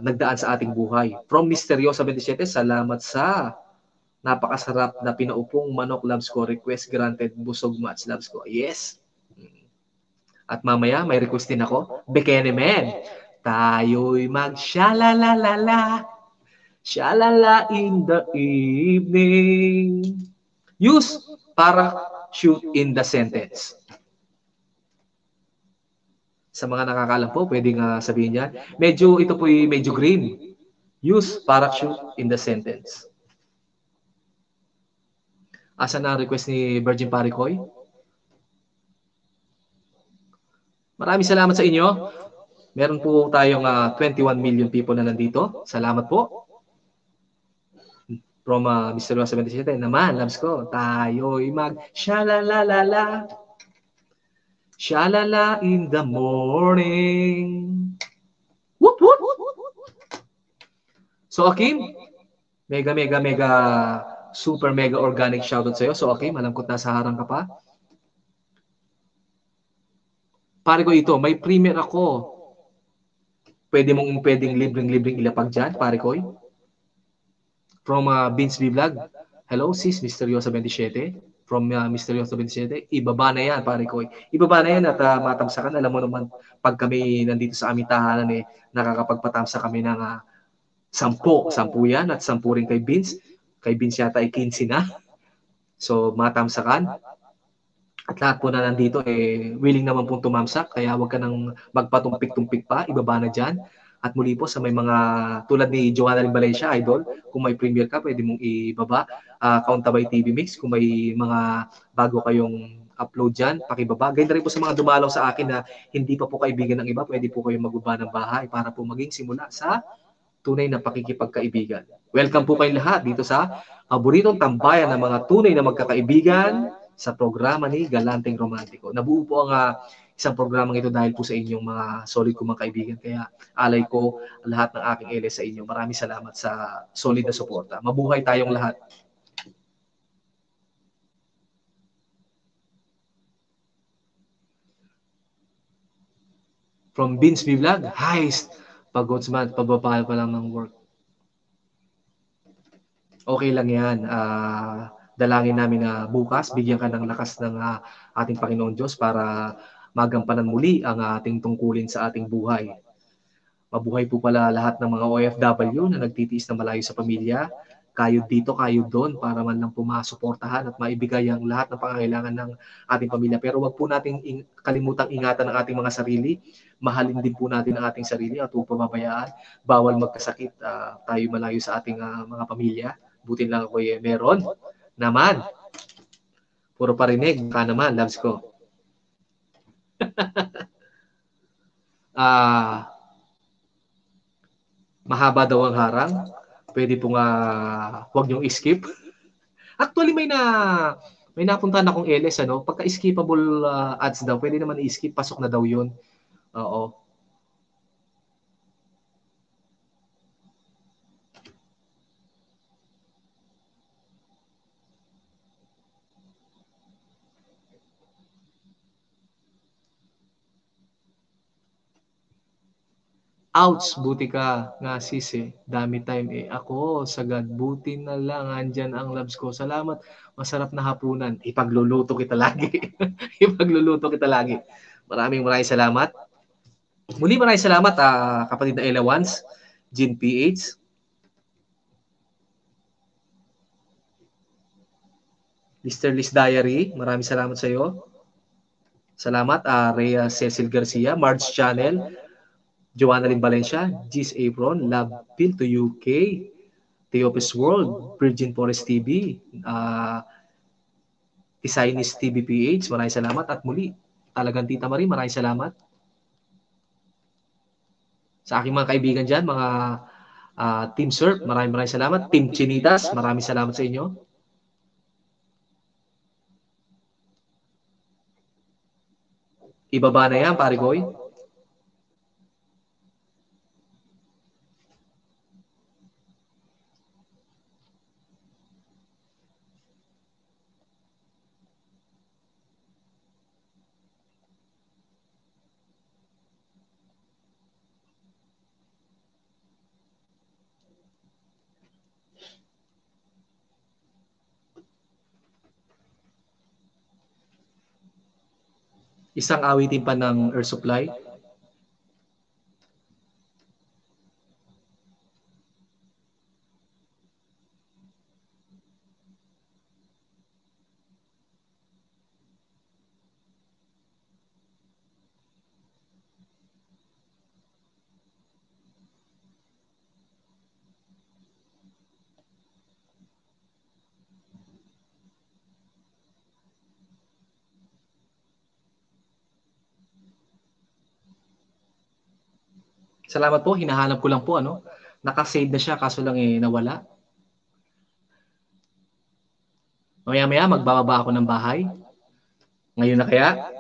nagdaan sa ating buhay. From Misteryosa 27, salamat sa napakasarap na pinaupong manok loves ko. Request granted, busog match loves ko. Yes. At mamaya may request din ako. Bekene men, tayo'y mag-shalalalala. Shalala in the evening. Use para shoot in the sentence. Sa mga nakakalam po, pwedeng sabihin niya. Ito po medyo green. Use para shoot in the sentence. Asan na ang request ni Virgin Paricoy? Maraming salamat sa inyo. Meron po tayong 21 million people na nandito. Salamat po. From Mr. 77 naman, loves ko, tayo'y mag-shalalalala. Shalala in the morning. Whoop, whoop. So, Akim, mega, super mega organic shoutout sa'yo. So, Akim, alam ko nasa harang ka pa. Pare ko ito, may premier ako. Pwedeng libreng ilapag dyan, pare ko. From Vince B Vlog, hello sis, Misteryosa 27. From Misteryosa 27, ibaba na yan, pare ko. Ibaba na yan at matamsakan. Alam mo naman, pag kami nandito sa aming tahanan, nakakapagpatamsa kami ng 10 yan at 10 rin kay Vince. Kay Vince yata ay 15 na. So, matamsakan. At lahat po na nandito, willing naman pong tumamsak. Kaya huwag ka nang magpatumpik-tumpik pa. Ibaba na dyan. At muli po sa may mga tulad ni Joanna Valencia, idol, kung may premiere ka, pwede mong ibaba. Kauntabay TV Mix, kung may mga bago kayong upload dyan, pakibaba. Ganyan rin po sa mga dumalaw sa akin na hindi pa po kaibigan ng iba, pwede po kayong magbaba ng bahay para po maging simula sa tunay na pakikipagkaibigan. Welcome po kayong lahat dito sa paboritong tambayan ng mga tunay na magkakaibigan sa programa ni Galanteng Romantiko. Nabuo po ang isang programang ito dahil po sa inyong mga solid kong mga kaibigan. Kaya alay ko lahat ng aking LS sa inyo. Maraming salamat sa solid na suporta. Mabuhay tayong lahat. From Vince B Vlog, heist. Pagod man, pababa pa lang ng work. Okay lang yan. Dalangin namin na bukas, bigyan ka ng lakas ng ating Panginoon Diyos para magampanan muli ang ating tungkulin sa ating buhay. Mabuhay po pala lahat ng mga OFW na nagtitiis na malayo sa pamilya. Kayod dito, kayod doon para man lang po masuportahan at maibigay ang lahat ng pangangailangan ng ating pamilya. Pero wag po nating kalimutang ingatan ang ating mga sarili. Mahalin din po natin ang ating sarili at huwag pababayaan. Bawal magkasakit, tayo malayo sa ating mga pamilya. Buti lang ako meron naman. Puro parinig, baka naman, loves ko. Mahaba daw ang harang. Pwede po nga huwag niyong skip. Actually, may napuntahan akong LS, ano? Pagka-skippable ads daw, pwede naman i-skip. Pasok na daw yun. Oo. Ouch, buti ka nga sis eh. Dami time eh. Ako, sagad, buti na lang. Andyan ang loves ko. Salamat. Masarap na hapunan. Ipagluluto kita lagi. Ipagluluto kita lagi. Maraming salamat. Muli maraming salamat kapatid na Ella Wans, Jean PH. Mr. Liz Diary, maraming salamat sa iyo. Salamat Rhea Cecil Garcia, Marge Channel, Joanna Lynn Valencia, Gis Apron, Love Pill to UK, Theopis World, Virgin Forest TV, Designis TV PH, maraming salamat. At muli, talagang Tita Marie, maraming salamat. Sa aking mga kaibigan dyan, mga Team Surf, maraming salamat. Team Chinitas, maraming salamat sa inyo. Ibaba na yan, pare Goy. Isang awitin pa ng Air Supply. Salamat po, hinahanap ko lang po ano. Naka-save na siya kaso lang nawala. Maya-maya magbababa ako ng bahay. Ngayon na kaya?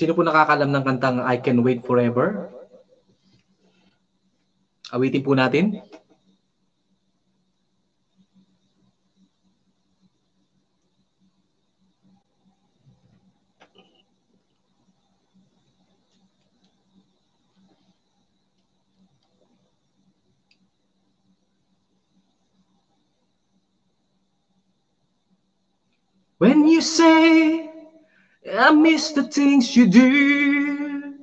Sino po nakakalam ng kantang I Can Wait Forever? Awitin po natin. When you say I miss the things you do,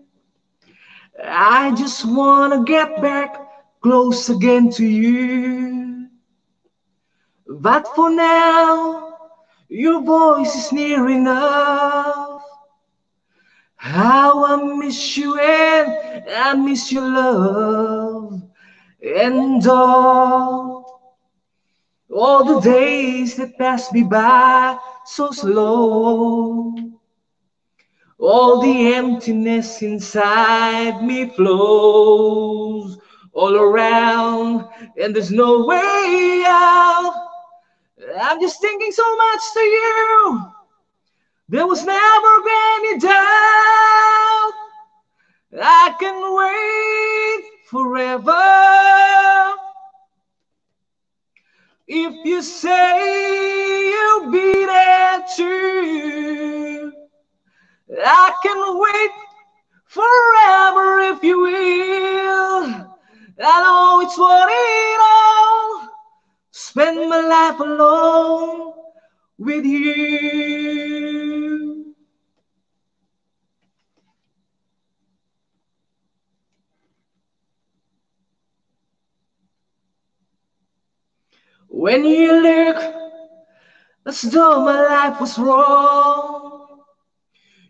I just wanna get back close again to you. But for now, your voice is near enough. How I miss you and I miss your love. And all the days that pass me by so slow. All the emptiness inside me flows all around, and there's no way out. I'm just thinking so much to you. There was never any doubt. I can wait forever. If you say you'll be there too, I can wait forever if you will. I know it's worth it all. Spend my life alone with you. When you look as though my life was wrong,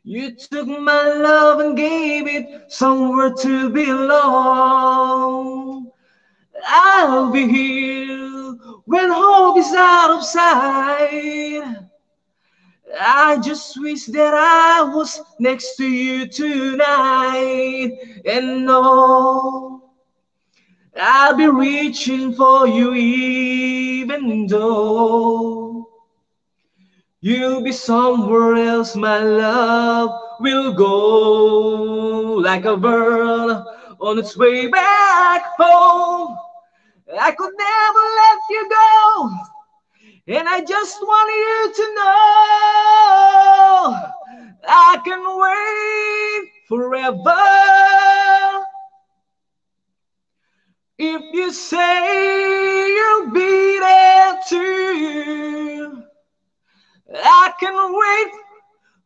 you took my love and gave it somewhere to belong. I'll be here when hope is out of sight. I just wish that I was next to you tonight. And no, I'll be reaching for you even though you'll be somewhere else, my love will go like a bird on its way back home. I could never let you go, and I just want you to know I can wait forever. If you say you'll be there too, I can wait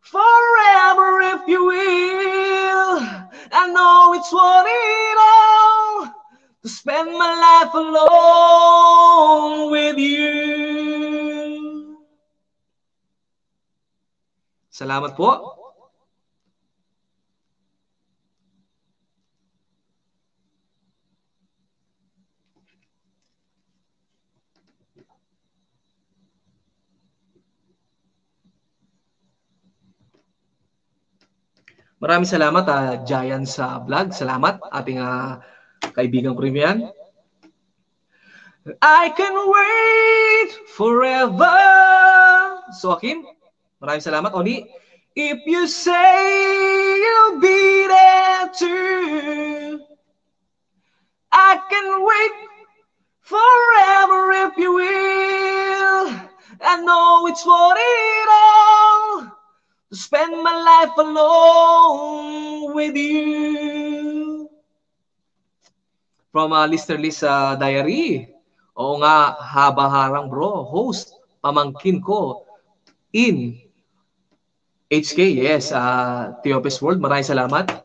forever if you will. I know it's worth it all to spend my life alone with you. Salamat po. Maraming salamat, Giant sa vlog. Salamat, ating kaibigang premium. I can wait forever. So, Akim, maraming salamat. Oni, if you say you'll be there too, I can wait forever if you will. I know it's worth it all to spend my life alone with you. From Lister Liz Diary. Oo nga, haba-harang bro. Host, pamangkin ko in HK. Yes, Theopis World. Maraming salamat.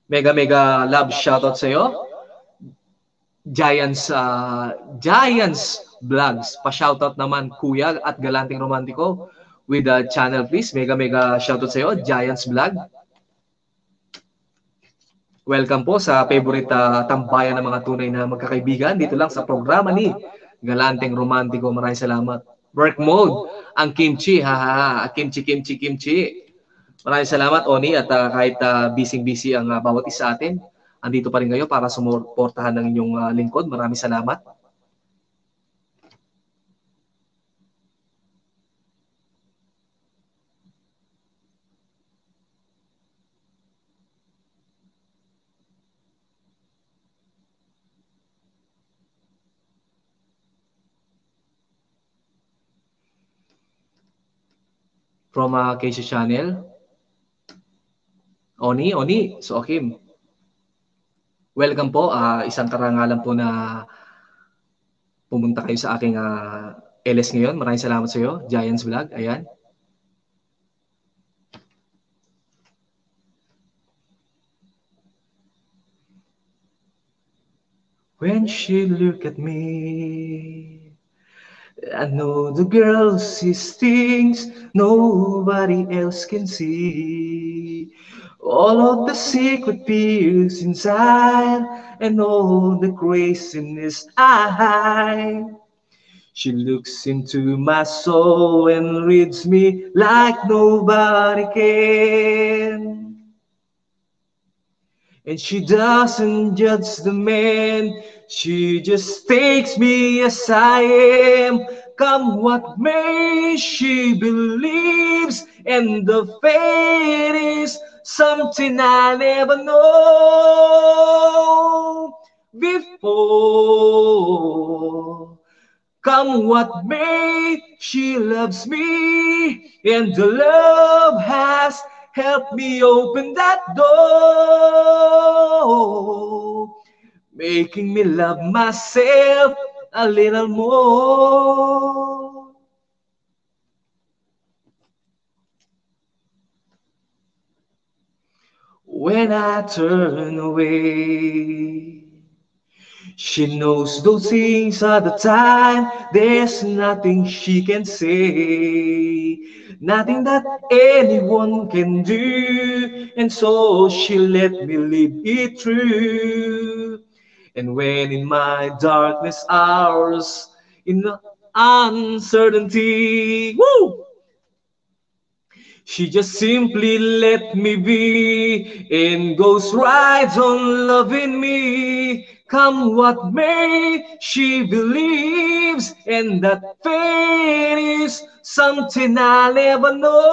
Mega love shoutout sa iyo. Giants Vlogs. Pa-shoutout naman kuya at galanting romantiko with the channel please. Mega shoutout sa iyo, Giants Vlog. Welcome po sa favorite tambayan ng mga tunay na magkakaibigan dito lang sa programa ni Galanting Romantiko. Maraming salamat. Work mode, ang kimchi, kimchi. Maraming salamat, Oni, at kahit busy ang bawat isa atin, andito pa rin kayo para sumuportahan ng inyong lingkod. Maraming salamat. From Casey Channel. Oni, so Akim. Welcome po. Isang karangalan po na pumunta kayo sa aking LS ngayon. Maraming salamat sa iyo, Giants Vlog. Ayan. When she look at me, I know the girl sees things nobody else can see. All of the secret fears inside and all the craziness I hide. She looks into my soul and reads me like nobody can. And she doesn't judge the man, she just takes me as I am. Come what may, she believes, and the fate is something I never know before. Come what may, she loves me, and the love has help me open that door, making me love myself a little more. When I turn away, she knows those things are the time. There's nothing she can say, nothing that anyone can do, and so she let me live it through. And when in my darkness hours, in the uncertainty, woo, she just simply let me be and goes right on loving me. Come what may, she believes, and that fate is something I never know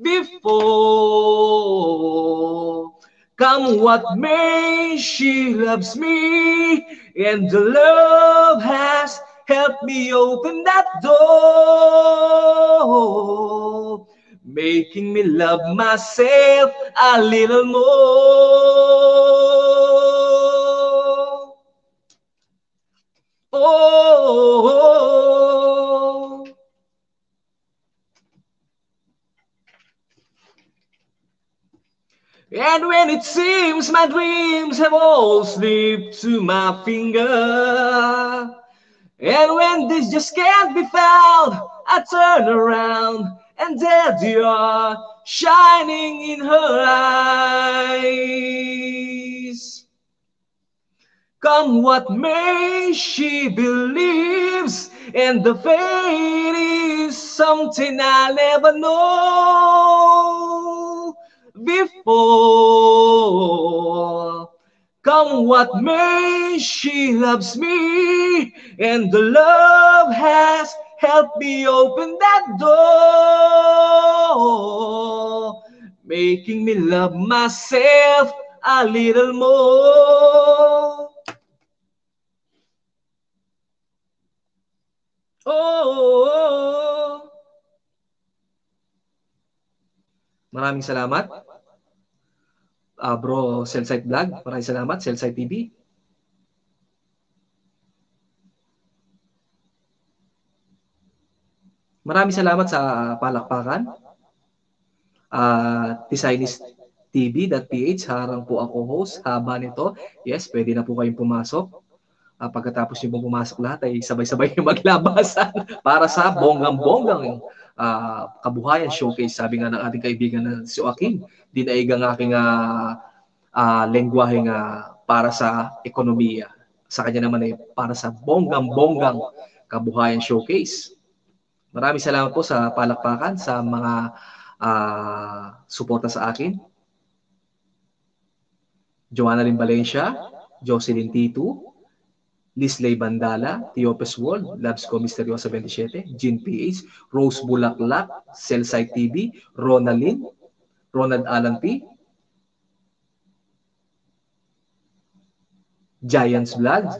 before. Come what may, she loves me, and the love has helped me open that door, making me love myself a little more. Oh, and when it seems my dreams have all slipped to my finger, and when this just can't be found, I turn around and there they are, shining in her eyes. Come what may, she believes, and the fate is something I never know before. Come what may, she loves me, and the love has helped me open that door, making me love myself a little more. Oh, maraming salamat. Bro, Cellsite Vlog, maraming salamat. Cellsite TV. Maraming salamat sa palakpakan. Designist TV.ph, harang po ako host. Haba nito. Yes, pwede na po kayong pumasok. Pagkatapos nyo pong pumasok lahat ay sabay-sabay yung maglabasan para sa bonggang-bonggang kabuhayan showcase. Sabi nga ng ating kaibigan na si Joaquin, dinaig ang aking lengguwaheng para sa ekonomiya. Sa kanya naman ay para sa bonggang-bonggang kabuhayan showcase. Maraming salamat po sa palakpakan, sa mga suporta sa akin. Joanna Lynn Valencia, Jocelyn Titu, Lisley Bandala, Teopes World, Labs Co Misteriosa 27, Jean PH, Rose Bulaklak, Cellsite TV, Ronaldin, Ronald Alan P, Giants Vlog,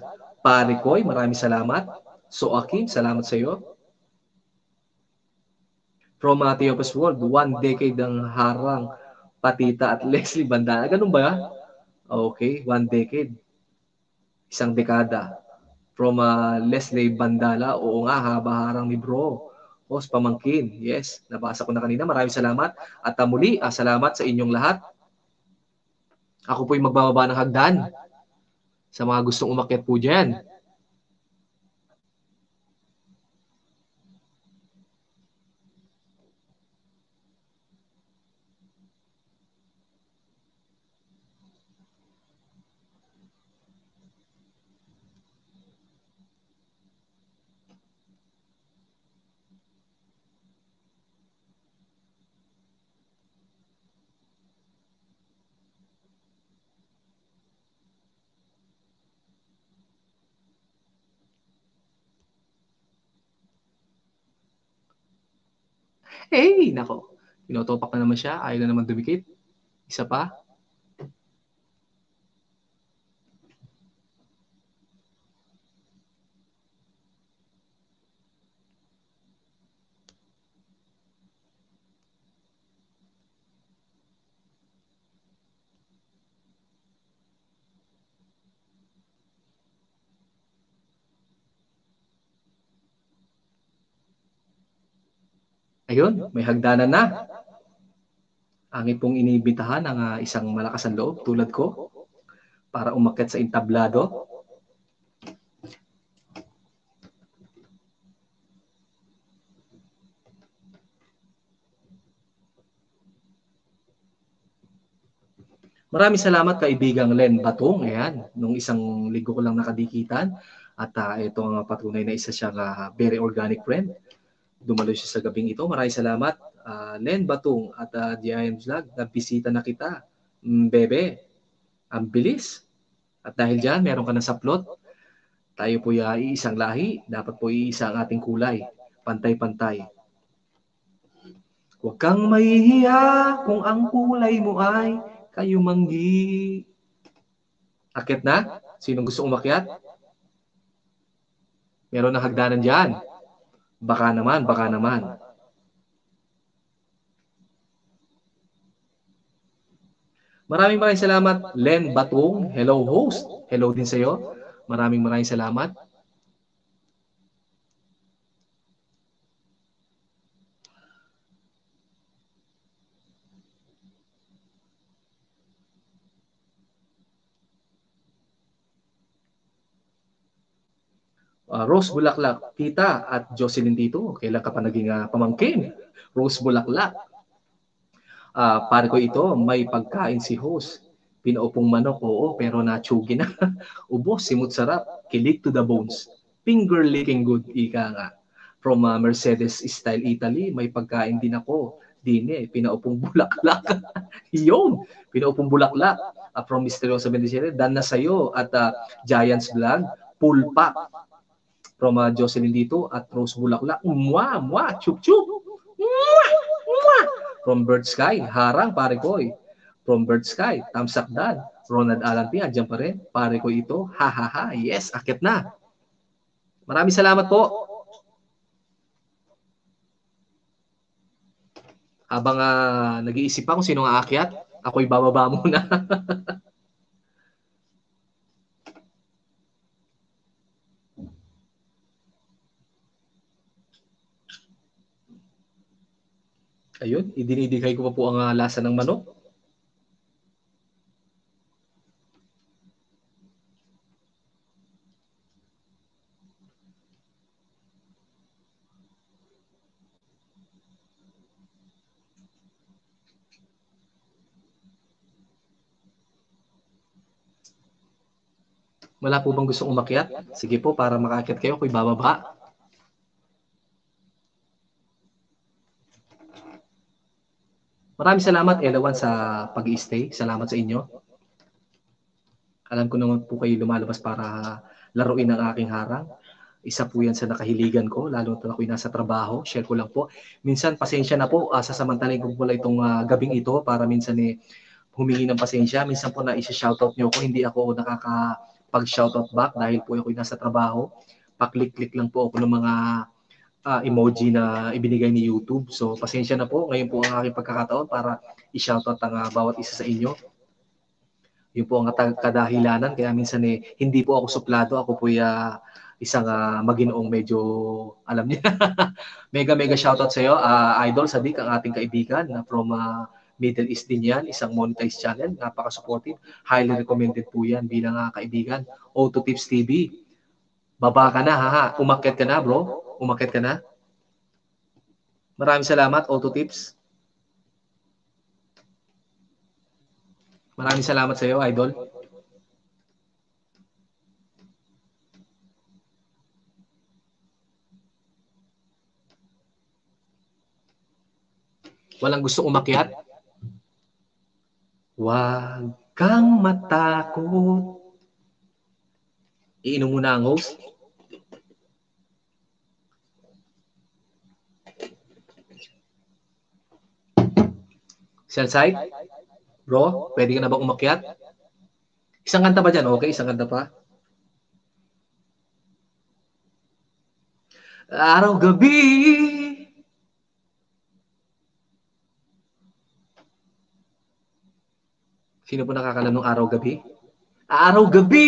Pare Koy, maraming salamat. So Akim, salamat sa iyo. From Teopes World, 1 decade ang harang Patita at Leslie Bandala. Ganun ba? Okay, 1 decade. Isang dekada. From Leslie Bandala, oo nga, haba-harang ni bro. Host pamangkin, yes, nabasa ko na kanina. Maraming salamat. At muli, salamat sa inyong lahat. Ako po'y magbababa ng hagdan sa mga gustong umakyat po dyan. Hey, nako. Tinotopak na naman siya. Ayaw na naman dumikit. Isa pa. Ayun, may hagdanan na. Ang ipong inibitahan ng isang malakas ang loob tulad ko para umakyat sa entablado. Maraming salamat kaibigang Len Batong. Ayan, nung isang linggo ko lang nakadikitan. At ito ang patunay na isa siyang very organic friend. Dumalo siya sa gabing ito. Maraming salamat, Len Batong at DIM Vlog. Nagbisita na kita, bebe. Ang bilis. At dahil dyan, meron ka na saplot. Tayo po ay iisang lahi. Dapat po iisa ang ating kulay. Pantay-pantay. Huwag kang mahihiya kung ang kulay mo ay kayo manggi. Akit na? Sinong gusto umakyat? Meron na hagdanan dyan. Baka naman, baka naman. Maraming salamat, Len Batong. Hello, host. Hello din sa'yo. Maraming salamat. Rose Bulaklak, Tita at Jocelyn dito. Kailan ka pa naging pamangkin? Rose Bulaklak. Pare ko ito, may pagkain si host. Pinaupong manok, oo, pero natsugi na. Ubos, simut sarap, kilig to the bones. Finger licking good, ika nga. From Mercedes Style Italy, may pagkain din ako. Dine, pinaupong bulaklak. Yun, pinaupong bulaklak. From Misteriosa 27, dan na sa'yo. At Giants Vlog, pulpa. From Jocelyn dito at Rose Bulaklak. Mwa, chup chup. Mwa. From Bird Sky, harang pare ko. From Bird Sky, Tamsak Dan. Ronald Alanti, andyan pa rin. Pare ko ito, ha. Yes, akit na. Maraming salamat po. Habang nag-iisip pa kung sino ang aakyat, ako'y bababa muna. Ayun, idinidigay ko pa po ang lasa ng manok. Wala po bang gustong umakyat? Sige po, para makaakyat kayo, ako'y bababa. Maraming salamat, Elawan, sa pag-i-stay. Salamat sa inyo. Alam ko naman po kayo lumalabas para laruin ang aking harang. Isa po yan sa nakahiligan ko, lalo na ako'y nasa trabaho. Share ko lang po. Minsan, pasensya na po. Sasamantalin ko po lang itong gabing ito para minsan humingi ng pasensya. Minsan po na isa-shoutout nyo ako. Hindi ako nakakapag-shoutout back dahil po ako'y nasa trabaho. Paklik-klik lang po ako ng mga emoji na ibinigay ni YouTube. So, pasensya na po. Ngayon po ang aking pagkakataon para i-shoutout ang bawat isa sa inyo. Yun po ang kadahilanan. Kaya minsan hindi po ako suplado. Ako po isang maginoong medyo, alam niya. mega shoutout sa iyo. Idol Sadik, ang ating kaibigan from Middle East din yan. Isang monetized channel. Napaka-supportive. Highly recommended po yan bilang kaibigan. Auto Tips TV. Baba ka na, ha? Umakyat ka na, bro. Umakyat ka na. Maraming salamat, Auto Tips. Maraming salamat sa iyo, Idol. Walang gusto umakyat? Huwag kang matakot. Iinom muna ang host. Sell-side? Bro, pwede ka na ba umakyat? Isang kanta ba dyan? Okay, isang kanta pa. Araw-gabi. Sino po nakakalam ng araw-gabi? Araw-gabi.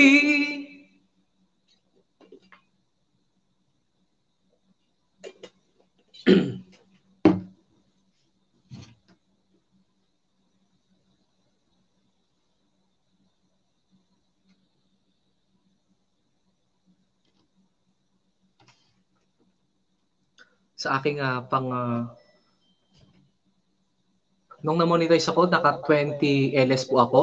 sa aking nung na-monetize ako, naka 20 LS po ako.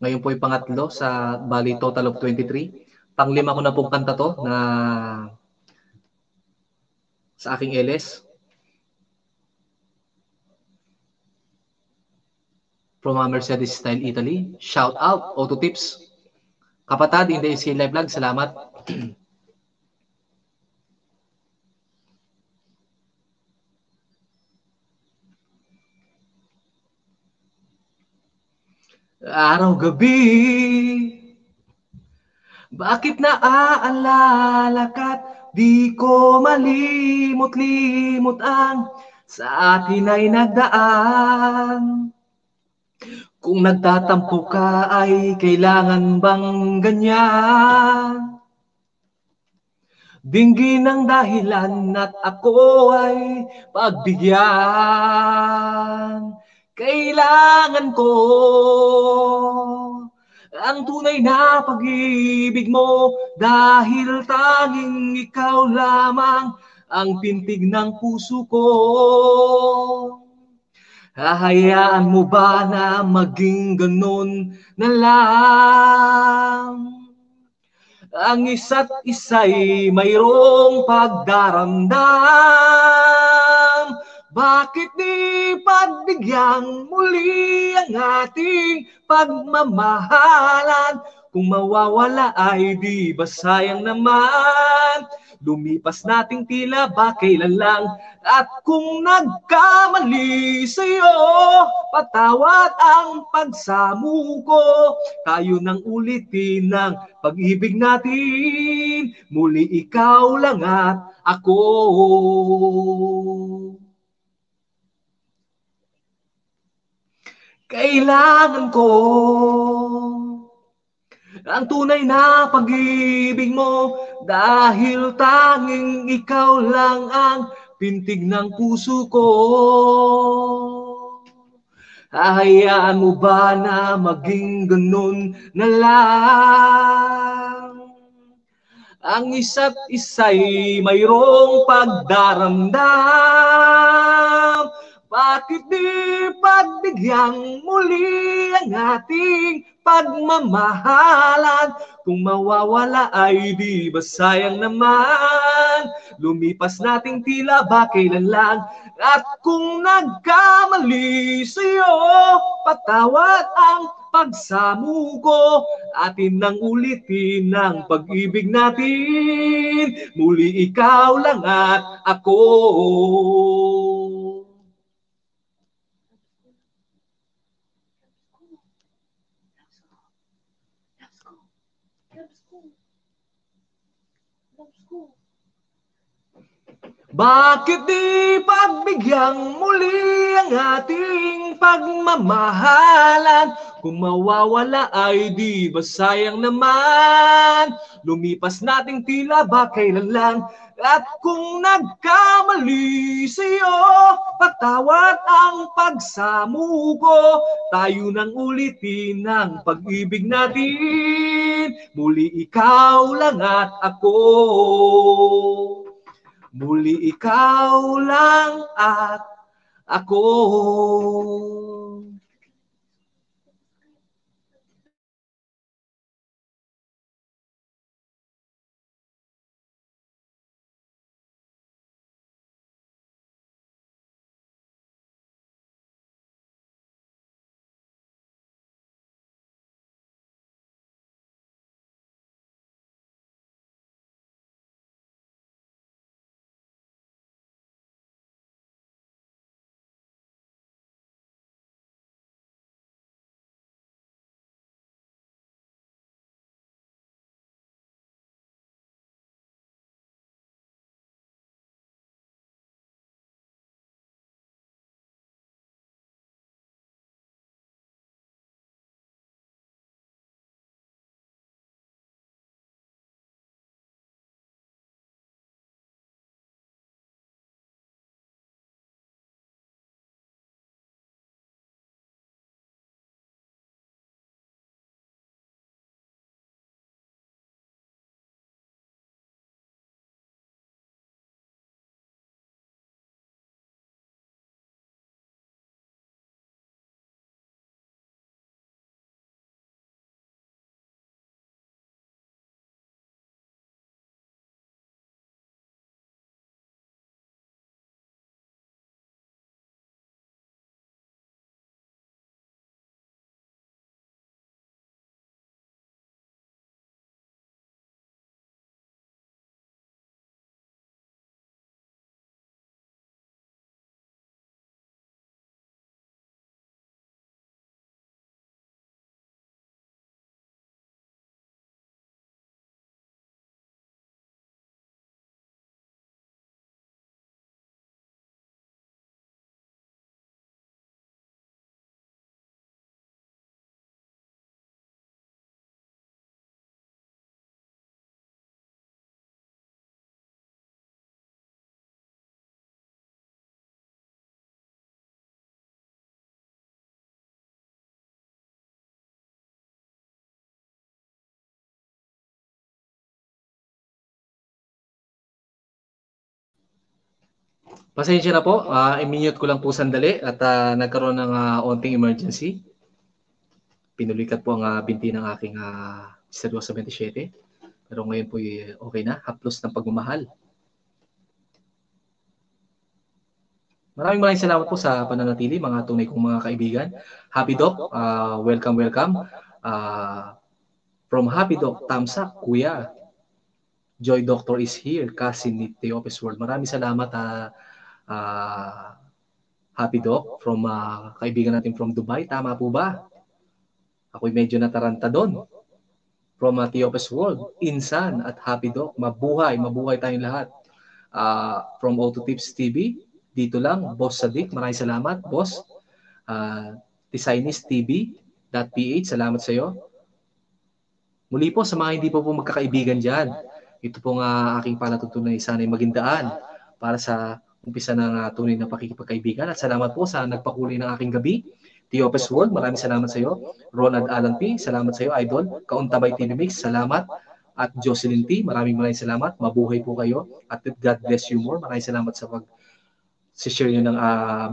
Ngayon po yung pangatlo sa bali total of 23. Panglima ko na pong kanta to na sa aking LS. From Mercedes Style Italy. Shout out, Auto Tips. Kapatad, in the SK Live Vlog, salamat. Araw-gabi, bakit naaalala ka't di ko malimot-limot ang sa atin ay nagdaan? Kung nagtatampo ka ay kailangan bang ganyan? Dinggin ang dahilan at ako ay pagbigyan. Kailangan ko ang tunay na pag-ibig mo dahil tanging ikaw lamang ang pintig ng puso ko. Hahayaan mo ba na maging ganun na lang? Ang isa't isa'y mayroong pagdaramdam. Bakit di pagbigyang muli ang ating pagmamahalan? Kung mawawala ay di ba sayang naman? Lumipas nating tila ba kailan lang? At kung nagkamali sa'yo, patawad ang pagsamo ko. Tayo nang ulitin ng pag-ibig natin, muli ikaw lang at ako. Kailangan ko ang tunay na pag-ibig mo dahil tanging ikaw lang ang pintig ng puso ko. Hahayaan mo ba na maging ganun na lang? Ang isa't isa'y mayroong pagdaramdam. Bakit di pagbigyang muli ang ating pagmamahalan? Kung mawawala ay di ba sayang naman? Lumipas nating tila ba kailan lang? At kung nagkamali sa'yo, patawad ang pagsamo ko. Atin nang ulitin ng pag-ibig natin, muli ikaw lang at ako. Bakit di pagbigyang muli ang ating pagmamahalan? Kung mawawala ay di ba sayang naman? Lumipas nating tila ba kailan lang? At kung nagkamali sa'yo, patawad ang pagsamo ko. Tayo nang ulitin ng pag-ibig natin, muli ikaw lang at ako. Muli ikaw lang at ako. Pasensya na po, i-mute ko lang po sandali at nagkaroon ng onting emergency. Pinulikat po ang binti ng aking Misteryoso 27. Pero ngayon po okay na, haplos ng pagmamahal. Maraming salamat po sa pananatili, mga tunay kong mga kaibigan. Happy Doc, welcome. From Happy Doc, thumbs up, Kuya. Joy Doctor is here, kasi ni Teopes World. Maraming salamat, Happy Doc, from kaibigan natin from Dubai. Tama po ba? Ako'y medyo nataranta doon. From Teopes World, Insan at Happy Doc. Mabuhay tayong lahat. From Auto Tips TV, dito lang, Boss Sadik. Maraming salamat, Boss. DesignistTV.ph, salamat sa iyo. Muli po, sa mga hindi po magkakaibigan dyan, ito pong aking palatuntunan, sana'y magindaan para sa umpisa ng tunay na pakikipagkaibigan. At salamat po sa nagpakulay ng aking gabi. Teopes World, maraming salamat sa iyo. Ronald Alan P, salamat sa iyo, Idol. Kauntabay TV Mix, salamat. At Jocelyn T, maraming salamat. Mabuhay po kayo. At God bless you more. Maraming salamat sa pag-share nyo ng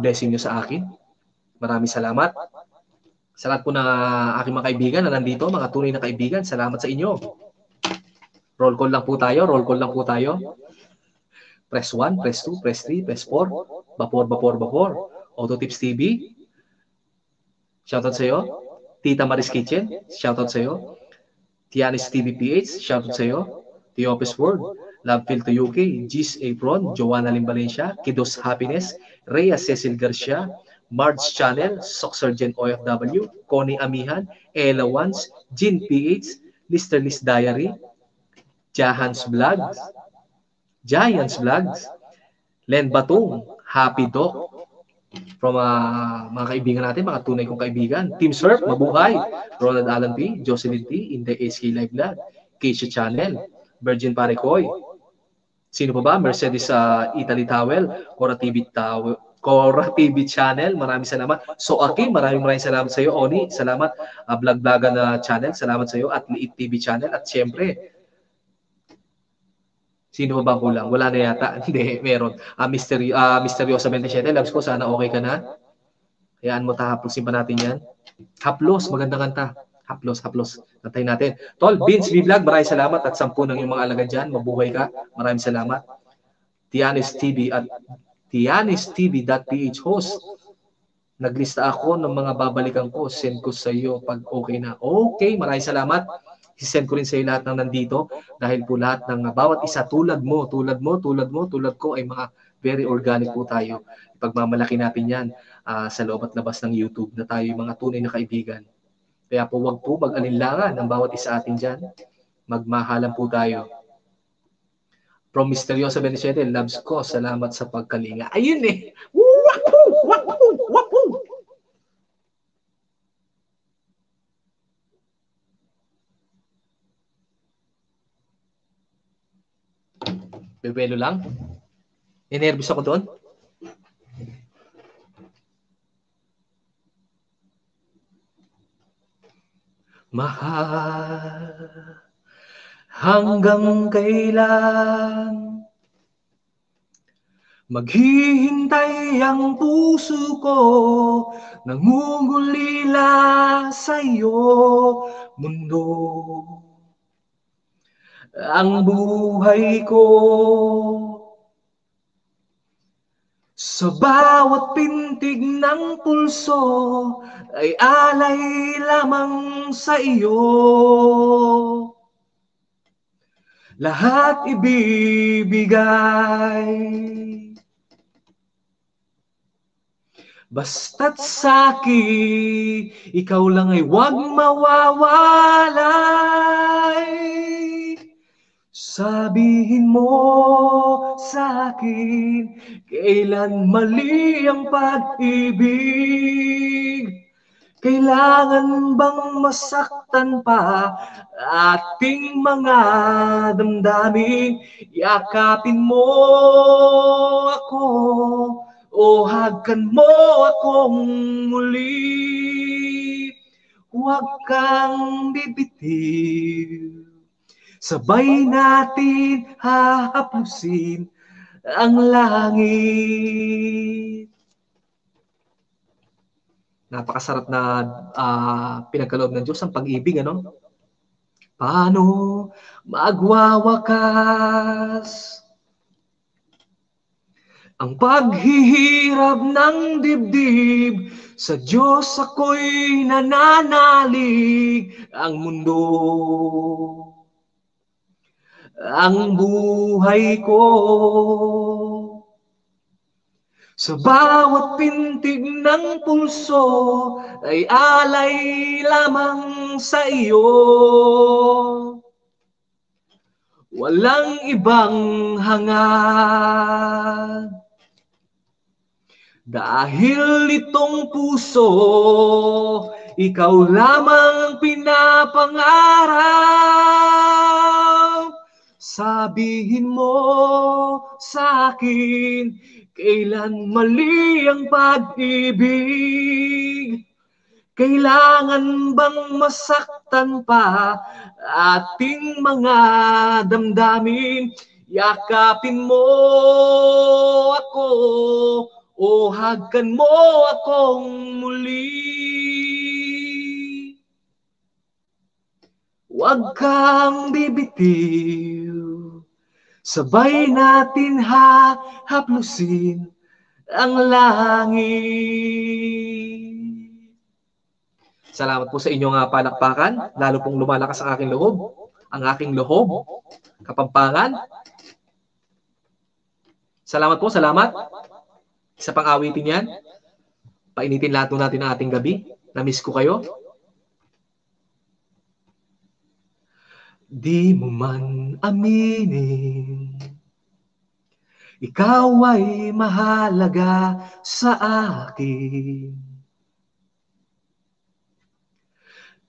blessing nyo sa akin. Maraming salamat. Sa lahat po ng aking mga kaibigan na nandito, mga tunay na kaibigan, salamat sa inyo. Roll call lang po tayo. Press 1, press 2, press 3, press 4. Bapor. Auto Tips TV. Shoutout sa iyo. Tita Maris Kitchen. Shoutout sa iyo. Tianis TV PH. Shoutout sa iyo. Teopes World. Love Feel to UK. Gis Apron. Joanna Lim Valencia. Kidos Happiness. Rhea Cecil Garcia. Marge Channel. Sock Surgeon OFW. Connie Amihan. Ella Wans. Jean PH. Mr. Liz Diary. Giants Vlogs. Len Batung. Happy Doc. From mga kaibigan natin, mga tunay kong kaibigan. Team Surf, mabuhay. Ronald Alan P, Jocelyn T, Inday SK Live Vlog, Keisha Channel, Virgin Parekoy. Sino pa ba? Mercedes Italy Towel, Cora TV Channel, maraming salamat. So Akim, maraming salamat sa iyo. Oni, salamat. Vlog-vlogan na channel, salamat sa iyo. At Liit TV Channel. At syempre, sino ba kulang? Wala na yata. Hindi, meron. Misteryoso 27. Loves ko, sana okay ka na. Hayaan mo, haplosin pa natin yan. Haplos, maganda kanta. Haplos. Nantayin natin. Tol, Vince V-Vlog, maraming salamat. At 10 ng yung mga alagad dyan. Mabuhay ka. Maraming salamat. Tianis TV at TianisTV.ph host. Naglista ako ng mga babalikan ko. Send ko sa iyo pag okay na. Okay, maraming salamat. I-send ko rin sa iyo lahat ng nandito dahil po lahat ng bawat isa tulad ko ay mga very organic po tayo. Ipagmamalaki natin yan sa loob at labas ng YouTube na tayo yung mga tunay na kaibigan. Kaya po wag po mag-alinlangan ng bawat isa atin dyan. Magmahalan po tayo. From Misteryoso 27, loves ko, salamat sa pagkalinga. Ayun eh! Wahoo! Bebelo lang. Inervous ako doon. Mahal, hanggang kailan maghihintay ang puso ko, nangungulila sa iyo, mundo. Ang buhay ko sa bawat pintig ng pulso ay alay lamang sa iyo. Lahat ibibigay, basta't sa'kin ikaw lang ay huwag mawawalay. Sabihin mo sa'kin kailan mali ang pag-ibig. Kailangan bang masaktan pa ating mga damdamin? Yakapin mo ako o hagkan mo akong muli. Huwag kang bibitiw, sabay natin hahaplusin ang langit. Napakasarap na pinagkaloob ng Diyos ang pag-ibig, ano? Paano magwawakas ang paghihirap ng dibdib? Sa Diyos ako'y nananalig. Ang mundo, ang buhay ko, sa bawat pintig ng pulso ay alay lamang sa iyo. Walang ibang hangad. Dahil itong puso, ikaw lamang pinapangarap. Sabihin mo sa akin, kailan mali ang pag-ibig? Kailangan bang masaktan pa ating mga damdamin? Yakapin mo ako o hagkan mo akong muli. Huwag kang bibitiw, sabay natin hahaplusin ang langit. Salamat po sa inyong palakpakan, lalo pong lumalakas ang aking loob, Kapampangan. Salamat po, salamat. Isa pang awitin yan. Painitin lahat natin ang ating gabi. Na-miss ko kayo. Di mo man aminin, ikaw ay mahalaga sa akin.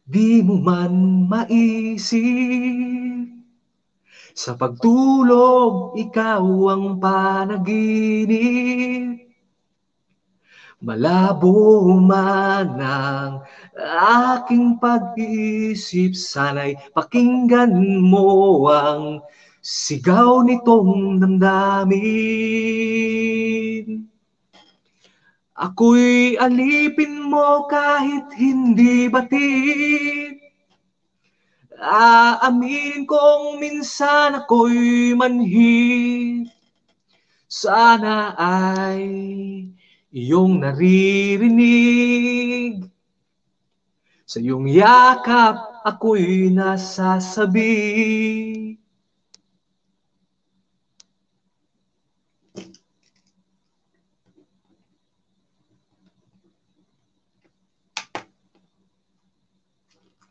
Di mo man maisip, sa pagtulog ikaw ang panaginip. Malabo man ang aking pag-iisip, sana'y pakinggan mo ang sigaw nitong damdamin. Ako'y alipin mo kahit hindi batid. Aaminin kong minsan ako'y manhid. Sana ay iyong naririnig. Sa iyong yakap ako'y nasasabi.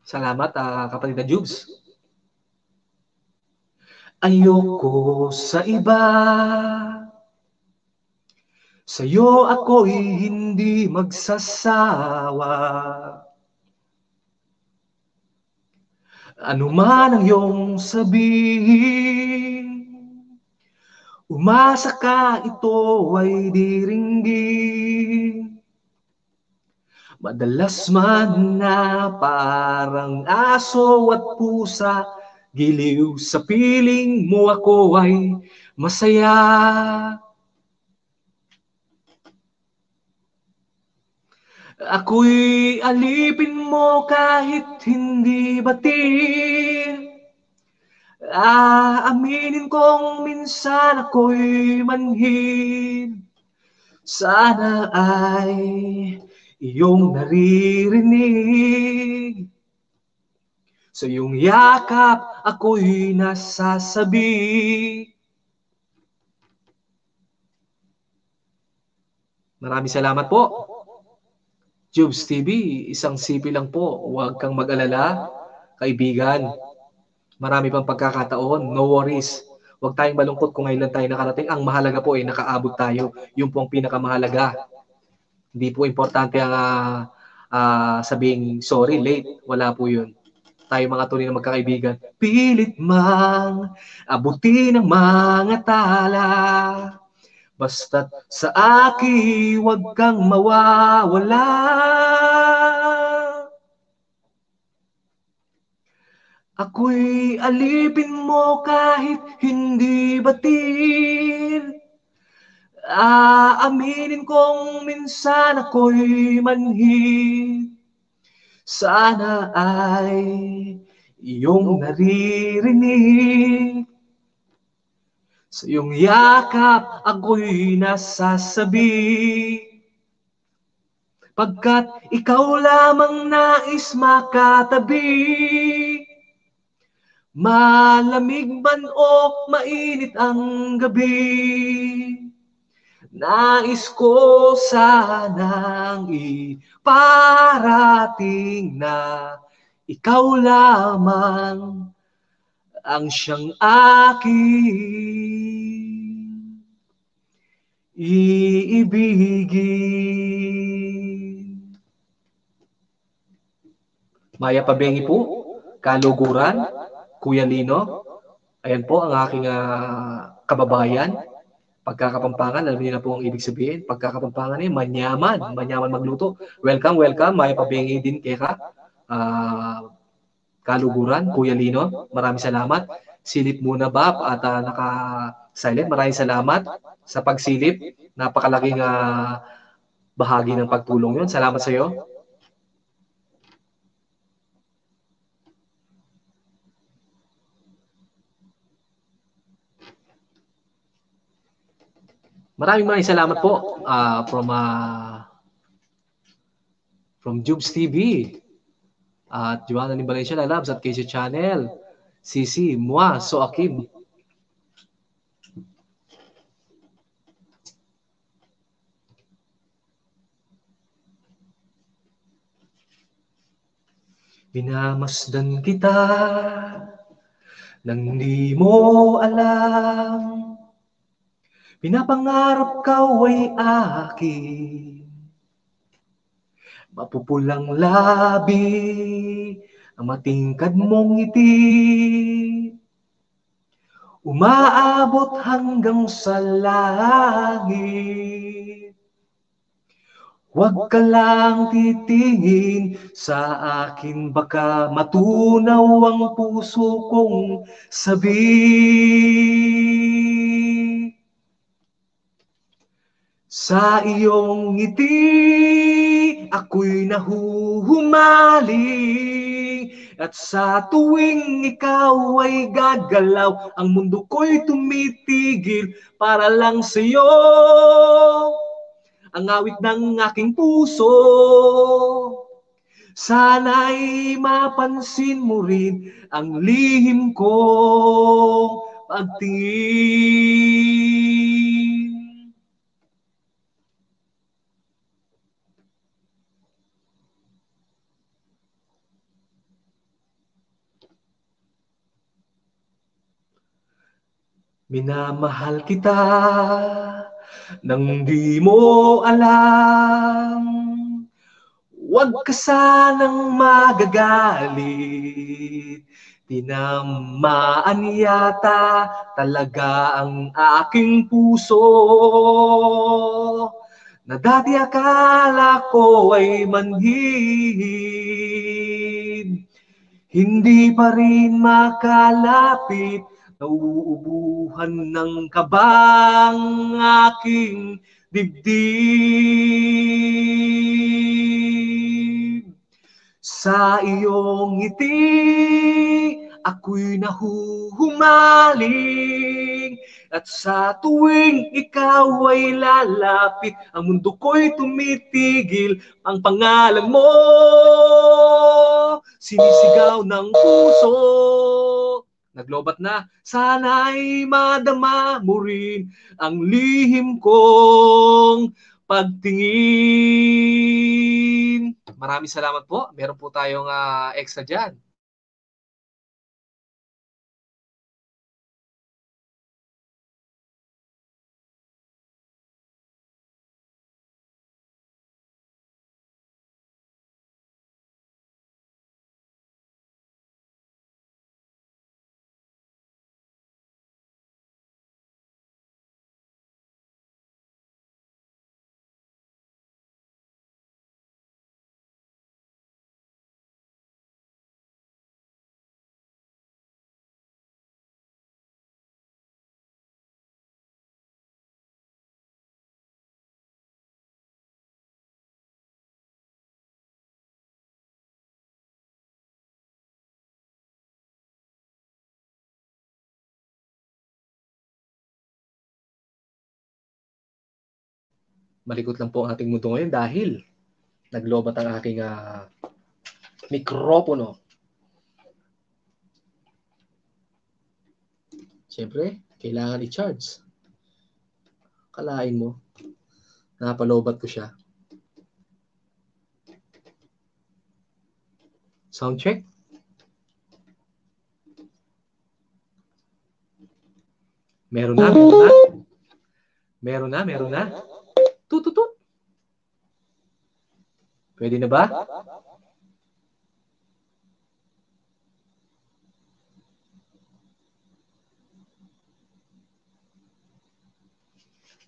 Salamat, kapatid na Jubes. Ayoko sa iba, sa'yo ako'y hindi magsasawa. Ano man ang iyong sabihin, umasa ka ito ay diringgin. Madalas man na parang aso at pusa, giliw sa piling mo ako ay masaya. Ako'y alipin mo kahit hindi batil. Aaminin kong minsan ako'y manhid. Sana ay iyong naririnig. Sa iyong yakap ako'y nasasabi. Maraming salamat po. Jubes TV, isang sipi lang po. Huwag kang mag-alala, kaibigan. Marami pang pagkakataon, no worries. Huwag tayong malungkot kung ngayon lang tayo nakarating. Ang mahalaga po ay nakaabot tayo. Yun po ang pinakamahalaga. Hindi po importante ang sabing sorry, late. Wala po yun. Tayo mga tunay na magkakaibigan. Pilit mang abutin ang mga tala. Basta't sa akin, huwag kang mawawala. Ako'y alipin mo kahit hindi batil. Aminin kong minsan ako'y manhid. Sana ay iyong naririnig. Sa iyong yakap ako'y nasasabi. Pagkat ikaw lamang nais makatabi. Malamig man o mainit ang gabi, nais ko sanang iparating na ikaw lamang ang siyang aking iibigin. Maya Pabengi po, Kaluguran, Kuya Lino. Ayan po ang aking kababayan. Pagkakapampangan, alam niyo na po ang ibig sabihin. Pagkakapampangan ay manyaman, manyaman magluto. Welcome, welcome. Maya Pabengi din keka. Kaluguran, Kuya Lino. Maraming salamat. Silip muna ba at naka-silent. Maraming salamat sa pagsilip. Napakalaking bahagi ng pagtulong yun. Salamat sa iyo. Maraming salamat po from Jubes TV at Joanna ni Valencia Lalabs at KC Channel, Sisi, Mua, Soakim. Minamasdan kita nang di mo alam. Pinapangarap ka ay akin. Mapupulang labi ang matingkad mong ngiti. Umaabot hanggang sa langit. Huwag ka lang titingin sa akin, baka matunaw ang puso kong sabi. Sa iyong ngiti, ako'y nahuhumaling. At sa tuwing ikaw ay gagalaw, ang mundo ko'y tumitigil para lang sa'yo. Ang awit ng aking puso, sana'y mapansin mo rin ang lihim kong pagtingin. Minamahal kita nang di mo alam. Huwag ka sanang magagalit. Tinamaan yata talaga ang aking puso. Na dati akala ko ay manhid. Hindi pa rin makalapit. Nauubuhan ng kabang aking dibdib. Sa iyong ngiti, ako'y nahuhumaling. At sa tuwing ikaw ay lalapit, ang mundo ko'y tumitigil. Ang pangalan mo, sinisigaw ng puso. Naglobat na, sana'y madama mo rin ang lihim kong pagtingin. Maraming salamat po. Meron po tayong extra dyan. Malikot lang po ang ating mundo ngayon dahil naglobat ang aking mikropono. Siyempre, kailangan i-charge. Kalain mo, napalobat ko siya. Sound check. Meron na. Tututut. Pwede na ba?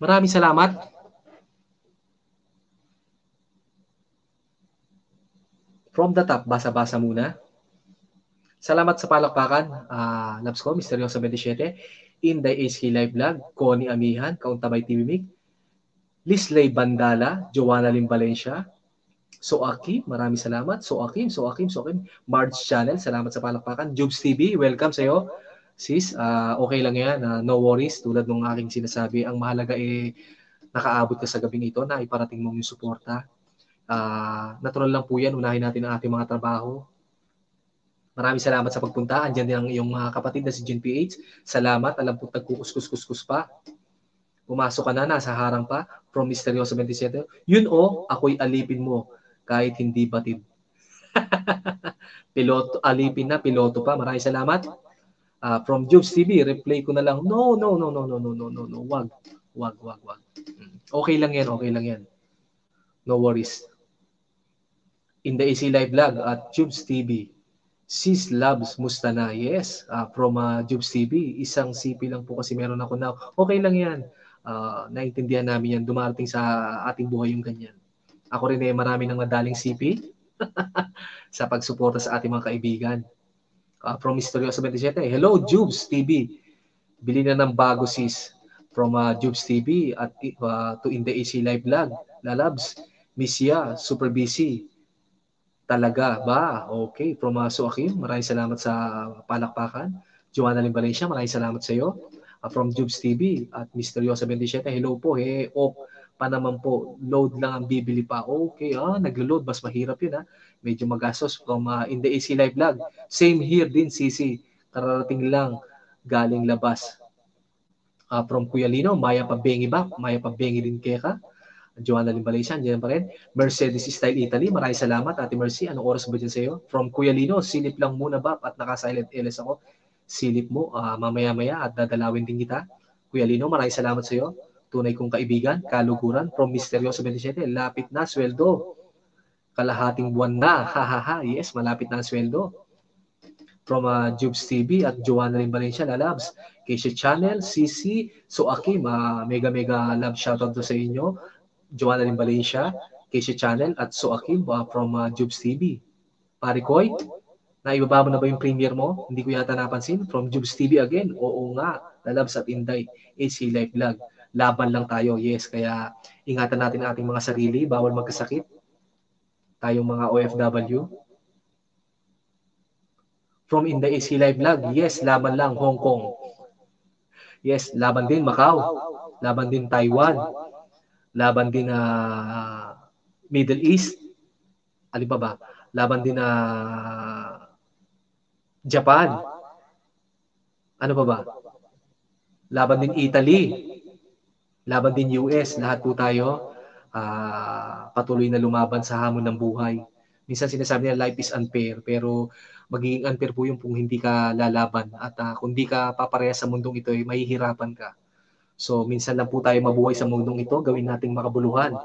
Maraming salamat. From the top, basa-basa muna. Salamat sa palakpakan, Labs ko, Misteryoso 27, Inday HK Live Vlog, Connie Amihan, Kauntabay TV Mig, Lisley Bandala, Joanna Lim Valencia, Soakim, maraming salamat. Soakim, Marge Channel, salamat sa palakpakan. Jubes TV, welcome sa iyo. Sis, okay lang yan, no worries, tulad ng aking sinasabi, ang mahalaga nakaabot ka sa gabing ito na iparating mong yung suporta. Natural lang po yan, unahin natin ang ating mga trabaho. Maraming salamat sa pagpunta. Andiyan din ang iyong mga kapatid na si Jin PH. Salamat, alam po nagkukuskus-kuskus pa. Pumasok ka na, nasa harang pa, from Misteryoso 27. Yun ako'y alipin mo, kahit hindi batid. Piloto, alipin na, piloto pa. Maraming salamat. From Jubes TV, replay ko na lang. No. Wag. Okay lang yan. No worries. In the AC Live Vlog at Jubes TV, Sis Labs, musta na? Yes, from Jubes TV, isang CP lang po kasi meron ako now. Okay lang yan. Naintindihan namin yan. Dumarating sa ating buhay yung ganyan. Ako rin marami nang nadaling CP sa pagsuporta sa ating mga kaibigan. From Misteryoso 27, hello Jubes TV. Bili na ng bago sis. From Jubes TV at to In the AC Live Vlog. Lalabs, Missia, super busy. Talaga ba? Okay. From Soakim, maraming salamat sa palakpakan. Joanna Lim Valencia, maraming salamat sa iyo. From Jubes TV at Misteryoso 27, hello po. Off pa naman po. Load lang ang bibili pa. Okay, naglo-load. Mas mahirap yun Medyo magastos. From In the AC Live Vlog. Same here din, Sisi. Kararating lang galing labas. From Kuya Lino, Maya Pabengi ba? Maya Pabengi din kaya Joanna Lim Valencia, dyan pa rin. Mercedes Style Italy, maraming salamat. Ate Mercy, anong oras ba dyan sa iyo? From Kuya Lino, silip lang muna ba? At naka-silent LS ako. Silip mo, mamaya-maya at dadalawin din kita. Kuya Lino, maraming salamat sa iyo. Tunay kong kaibigan, kaluguran. From Misteryoso 27, lapit na, sweldo. Kalahating buwan na. Hahaha, yes, malapit na ang sweldo. From Jubes TV at Joanna Lim Valencia, lalabs. Keisha Channel, CC, Soakim, mega love shoutout to sa inyo. Joanna Lim Valencia, Keisha Channel at Soakim from Jubes TV. Pare Koy, naibaba mo na ba yung premiere mo? Hindi ko yata napansin. From Jubes TV again. Oo nga, lalabs at Inday, AC Live Vlog. Laban lang tayo, yes. Kaya ingatan natin ating mga sarili, bawal magkasakit. Tayong mga OFW. From Inday AC Live Vlog, yes, laban lang Hong Kong. Yes, laban din Macau. Laban din Taiwan. Laban din Middle East. Alin pa ba? Laban din Japan. Ano pa ba? Laban din Italy. Laban din US. Lahat po tayo patuloy na lumaban sa hamon ng buhay. Minsan sinasabi nila life is unfair, pero magiging unfair po yung kung hindi ka lalaban. At kung hindi ka papareha sa mundong ito, mahihirapan ka. So, minsan lang po tayo mabuhay sa mundong ito, gawin nating makabuluhan.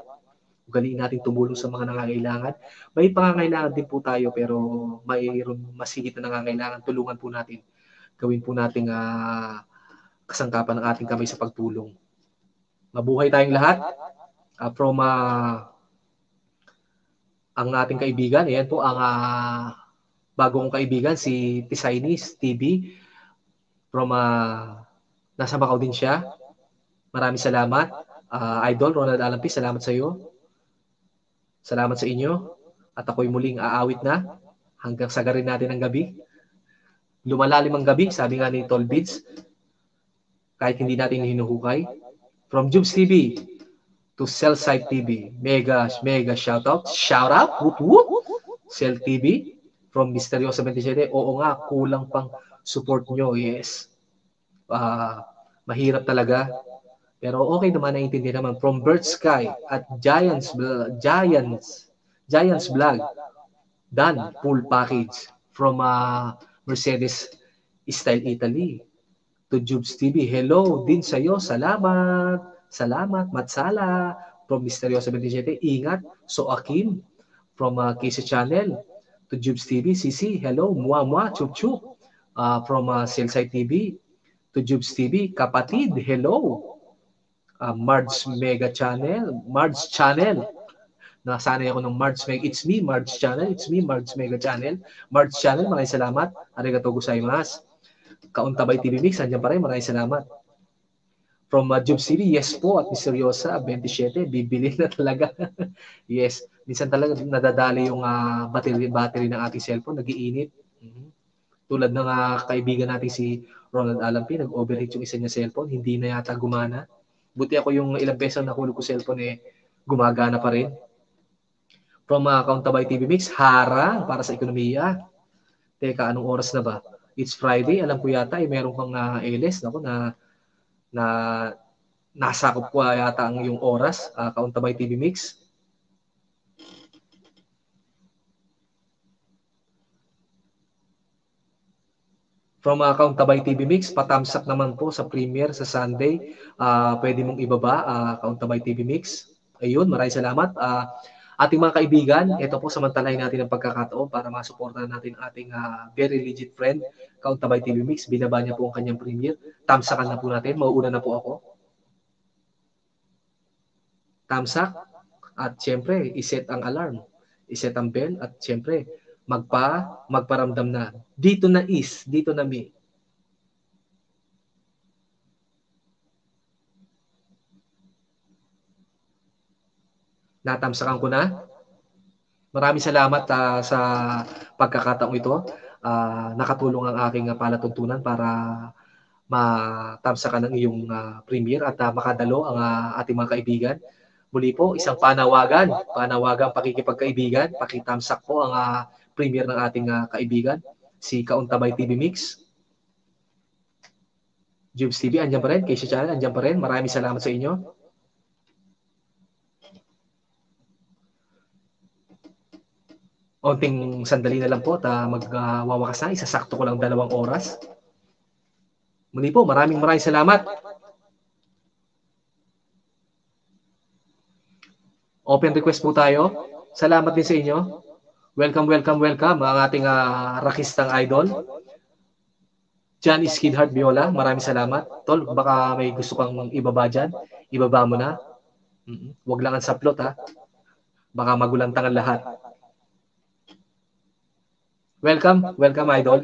Ugaliin nating tumulong sa mga nangangailangan. May pangangailangan din po tayo, pero mayroon mas higit na nangangailangan. Tulungan po natin. Gawin po nating kasangkapan ng ating kamay sa pagtulong. Mabuhay tayong lahat. From ang ating kaibigan, ayan po ang bagong kaibigan, si Tisainis TV. From nasa Macau din siya. Maraming salamat. Idol Ronald Alampi, salamat sa iyo. Salamat sa inyo. At ako'y muling aawit na hanggang sagarin natin ang gabi. Lumalalim ang gabi, sabi nga ni Tol Beats. Kahit hindi natin hinuhukay. From Jubes TV, to Cellsite TV. Mega shout out, whoop whoop. Cell TV from Misteryosa 27. Oo nga, kulang pang support nyo, yes. Mahirap talaga. Pero okay naman, naiintindihan naman. From Bird Sky at Giants Vlog. Done, full package. From Mercedes Style Italy to Jubes TV. Hello din sa'yo. Salamat. Matsala. From Misteryosa 27. Ingat. So Akim. From Casey Channel to Jubes TV. Sisi. Hello. Mua. Chup chup. From Cellsite TV to Jubes TV. Kapatid. Hello. Marge Mega Channel. Nasanay ako ng Marge Mega. It's me, Marge Channel. Marge Mega Channel. Marge Channel, maraming salamat. Arigatou gozaimasu. Kauntabay TV Mix, andyan pa rin. Maraming salamat. From Jubes TV, yes po. At Misteryosa, 27. Bibili na talaga. Yes. Minsan talaga nadadali yung battery ng ating cellphone. Nag-iinit. Tulad ng kaibigan natin si Ronald Alampi. Nag-overheat yung isa niya cellphone. Hindi na yata gumana. Buti ako yung ilang beses na nahulog ko cellphone gumagana pa rin. From Kauntabay TV Mix, harang para sa ekonomiya. Teka, anong oras na ba? It's Friday. Alam ko yata meron pang LS na nasakop ko yata ang yung oras. Kauntabay TV Mix. From Kauntabay TV Mix, patamsak naman po sa premiere sa Sunday. Pwede mong ibaba, Kauntabay TV Mix. Ayun, maraming salamat. Ating mga kaibigan, ito po samantalahin natin ang pagkakataon para masuportahan natin ating very legit friend, Kauntabay TV Mix. Binaba niya po ang kanyang premiere. Tamsakan na po natin. Mauuna na po ako. Tamsak. At syempre, iset ang alarm. Iset ang bell. At syempre, magparamdam na. Dito na me. Natamsakan ko na. Maraming salamat sa pagkakataong ito. Nakatulong ang aking palatuntunan para matamsakan ang iyong premiere at makadalo ang ating mga kaibigan. Muli po, isang panawagan pakikipagkaibigan. Pakitamsak po ang premiere ng ating kaibigan, si Kauntabay TV Mix. Jubes TV, andyan pa rin. Casey Channel, andyan pa rin. Maraming salamat sa inyo. Onting sandali na lang po at magwawakas na. Isasakto ko lang 2 oras. Muli po, maraming salamat. Open request po tayo. Salamat din sa inyo. Welcome ang ating rakistang idol. John Skidhart Viola, maraming salamat. Tol, baka may gusto kang ibaba dyan. Ibaba mo na. Huwag lang ang saplot ha. Baka magulantangan lahat. Welcome idol.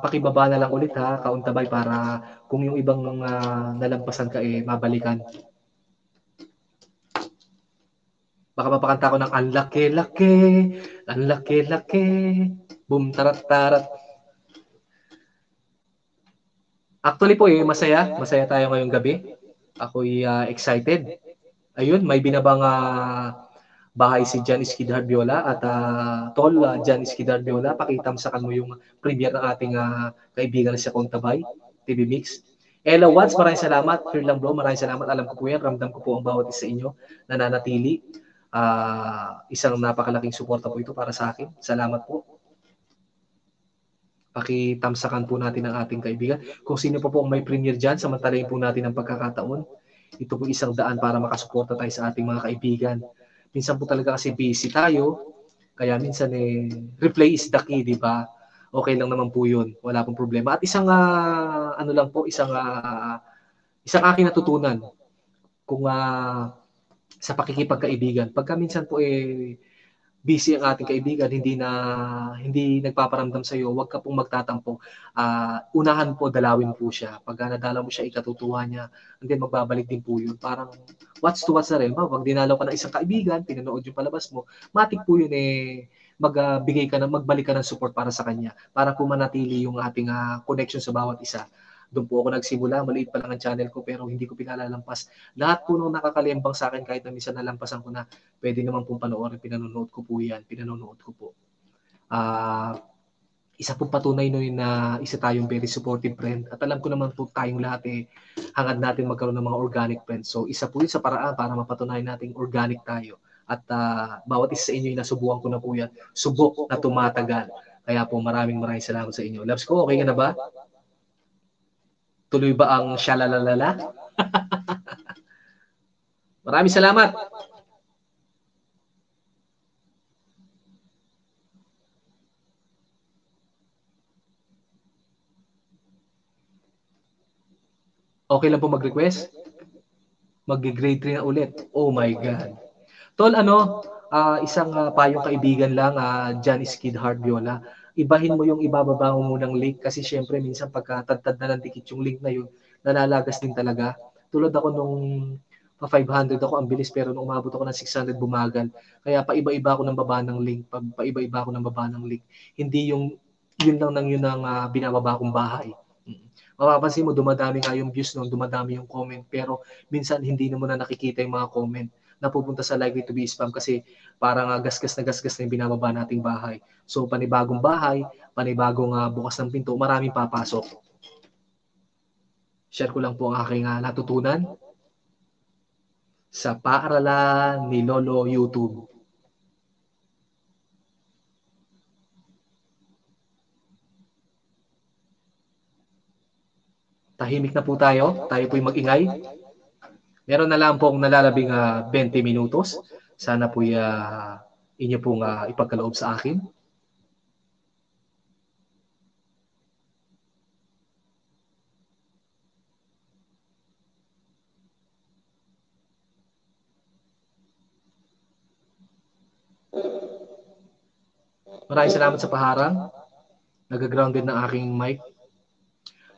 Pakibaba na lang ulit ha, Kauntabay, para kung yung ibang nalampasan ka mabalikan. Baka mapakanta ko ng ang laki-laki, boom tarat-tarat. Actually po masaya tayo ngayong gabi. Ako'y excited. Ayun, may binabang bahay si John Skidhart Viola at Tol John Skidhart Viola, pakitamsakan mo yung premiere ng ating kaibigan sa Kauntabay TV Mix. Ella Watts, maraming salamat. Here lang bro, maraming salamat. Alam ko po yan, ramdam ko po ang bawat isa inyo na nanatili. Isang napakalaking suporta po ito para sa akin. Salamat po. Pakitamsakan po natin ang ating kaibigan. Kung sino po ang may premiere dyan, samantalahin po natin ang pagkakataon. Ito po isang daan para makasuporta tayo sa ating mga kaibigan. Minsan po talaga kasi busy tayo, kaya minsan replay is the key, di ba? Okay lang naman po yun, wala pong problema. At isang isang aking natutunan kung sa pakikipagkaibigan. Pagka minsan po busy ang ating kaibigan, hindi nagpaparamdam sa iyo, huwag ka pong magtatampo. Unahan po, dalawin po siya. Pag nadalaw mo siya, ikatutuwa niya, and then magbabalik din po yun. Parang watch to watch na rin. Pag dinalaw ka ng isang kaibigan, pinanood yung palabas mo, matik po yun magbalik ka ng support para sa kanya, para po manatili yung ating connection sa bawat isa. Doon po ako nagsimula, maliit pa lang ang channel ko pero hindi ko pinalalampas. Lahat po nung nakakalimbang sa akin kahit na minsan nalampasan ko na, pwede naman pong panoorin, pinanonood ko po yan, pinanonood ko po. Isa pong patunay nun na isa tayong very supportive friend at alam ko naman po tayong lahat hangad natin magkaroon ng mga organic friends. So isa po yun sa paraan para mapatunayan natin organic tayo. At bawat isa sa inyo yung nasubukan ko na po yan, subok na tumatagal. Kaya po maraming salamat sa inyo. Loves ko, okay ka na ba? Tuloy ba ang shalalalala? Maraming salamat. Okay lang po mag-request? Mag-grade 3 na ulit. Oh my God. Tol, isang payong kaibigan lang, John Skid Heart Viola. Ibahin mo yung ibababa mo munang link kasi syempre minsan pagkatadtad na ng dikit yung link na yun, nalalagas din talaga. Tulad ako nung pa 500 ako, ang bilis, pero nung umabot ako ng 600 bumagal. Kaya paiba-iba ako ng baba ng link, paiba-iba ako ng baba ng link. Hindi yung yun ang binababa kong bahay. Mapapansin mo, dumadami nga yung views nun, dumadami yung comment, pero minsan hindi mo na nakikita yung mga comment napupunta sa likely to be spam kasi parang gasgas na yung binababa nating bahay. So panibagong bahay, panibagong bukas ng pinto, maraming papasok. Share ko lang po ang aking natutunan sa paaralan ni Lolo YouTube. Tahimik na po tayo po'y mag-ingay. Meron na lang pong nalalabing 20 minutos. Sana po inyo pong ipagkaloob sa akin. Maraming salamat sa paharang. Nag-grounded ng aking mic.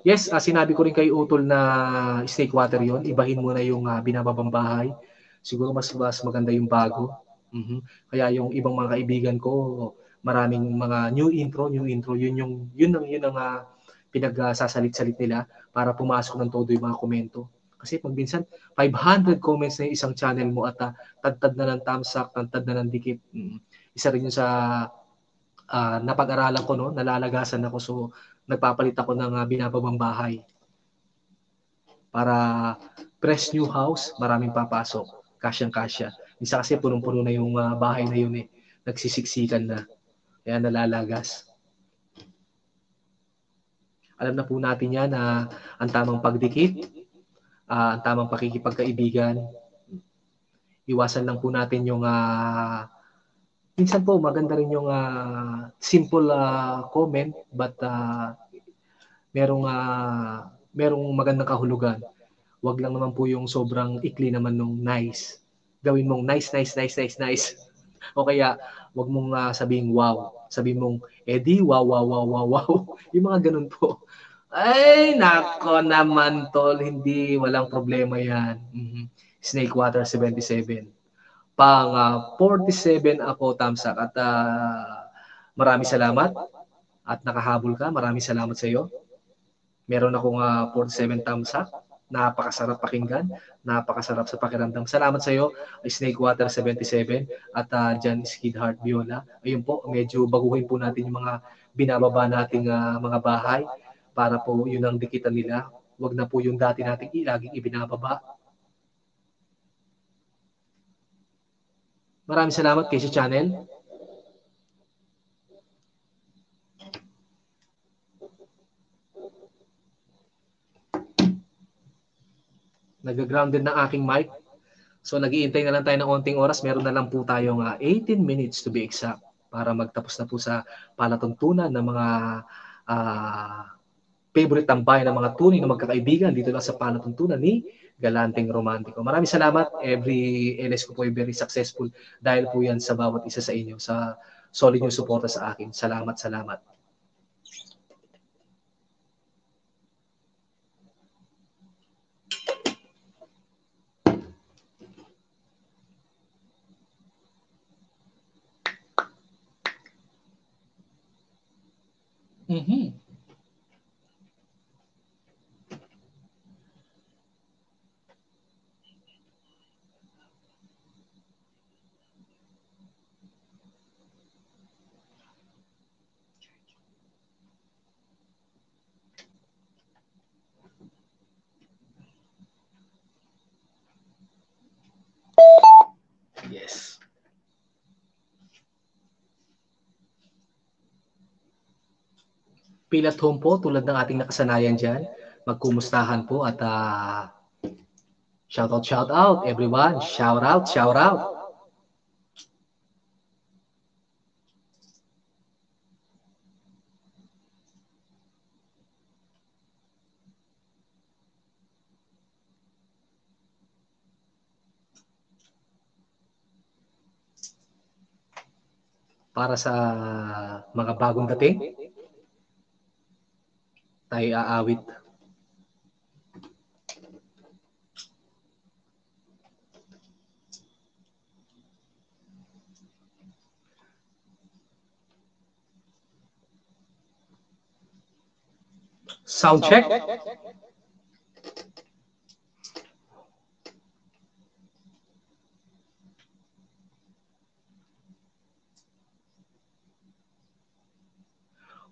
Yes, sinabi ko rin kay Utol na snake water yon. Ibahin mo na yung binababang bahay. Siguro mas maganda yung bago. Kaya yung ibang mga kaibigan ko, maraming mga new intro, yun ang pinagsasalit-salit nila para pumasok ng todo yung mga komento. Kasi pag minsan 500 comments na yung isang channel mo at tadtad na ng thumbs-up, tadtad na ng dikit. Isa rin yun sa napag-aralan ko, no, nalalagasan ako, so nagpapalit ako ng binababang bahay para fresh new house, maraming papasok, kasyang-kasya. Isa kasi punong-puno na yung bahay na yun nagsisiksikan na, kaya nalalagas. Alam na po natin yan na ang tamang pagdikit, ang tamang pakikipagkaibigan, iwasan lang po natin yung minsan po maganda rin yung simple comment but merong magandang kahulugan. Wag lang naman po yung sobrang ikli naman nung nice. Gawin mong nice. O kaya wag mong sabihin wow. Sabihin mong edi wow. Yung mga ganun po. Ay, nako naman tol, walang problema yan. Snakewater 77. Pang 47 ako, Tamsak. At maraming salamat. At nakahabol ka. Maraming salamat sa iyo. Meron akong 47 Tamsak. Napakasarap pakinggan. Napakasarap sa pakiramdam. Salamat sa iyo, Snakewater 77 at John Skid Heart Viola. Ayun po, medyo baguhin po natin yung mga binababa nating mga bahay para po yun ang dikitan nila. Wag na po yung dati nating laging ibinababa. Maraming salamat kay sa channel. Nag-grounded ng aking mic. So nag-iintay na lang tayo ng onting oras. Meron na lang po tayong 18 minutes to be exact para magtapos na po sa palatuntunan ng mga favorite tambayan ng mga tunay na magkakaibigan dito lang sa palatuntunan ni galanteng romantiko. Maraming salamat. Every LS ko po ay very successful dahil po yan sa bawat isa sa inyo, sa solid yung suporta sa akin. Salamat, salamat. Mm-hmm. Yes. Feel at home po, tulad ng ating nakasanayan dyan. Magkumustahan po at shout out everyone. Shout out. Para sa mga bagong dating, tayo aawit. Sound check.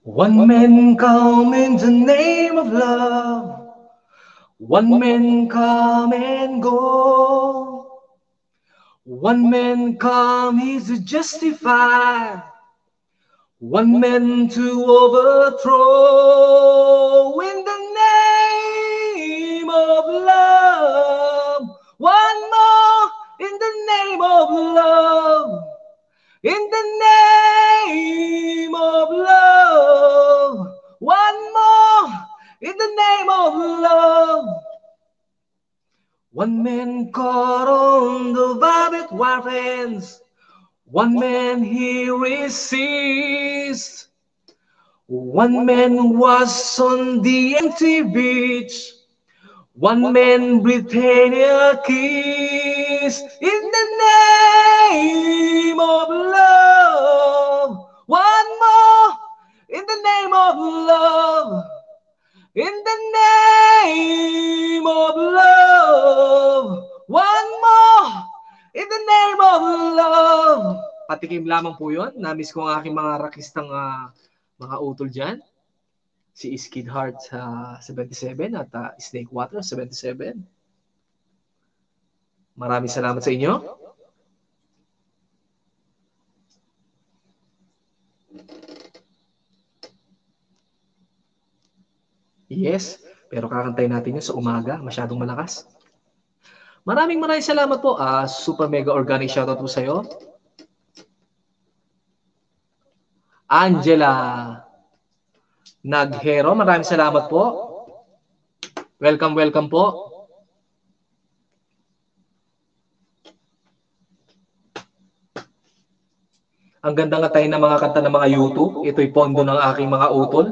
One man come in the name of love. One man come and go. One man come is to justify. One man to overthrow. In the name of love. One more in the name of love. In the name of love. One more in the name of love. One man caught on the barbed wire fence. One man he resists. One man was on the empty beach. One man breathed a kiss. In the name of love. One more in the name of love. In the name of love. One more in the name of love. Patikim lamang po yun. Namiss ko ang aking mga rakistang mga utol dyan. Si Skid Heart 77 at Snake Water 77. Maraming salamat sa inyo. Yes, pero kakantayin natin yun sa umaga. Masyadong malakas. Maraming salamat po. Super mega organic shoutout po sa iyo. Angela Naghero, maraming salamat po. Welcome po. Ang ganda nga tayo ng mga kanta ng mga YouTube. Ito'y pondo ng aking mga utol.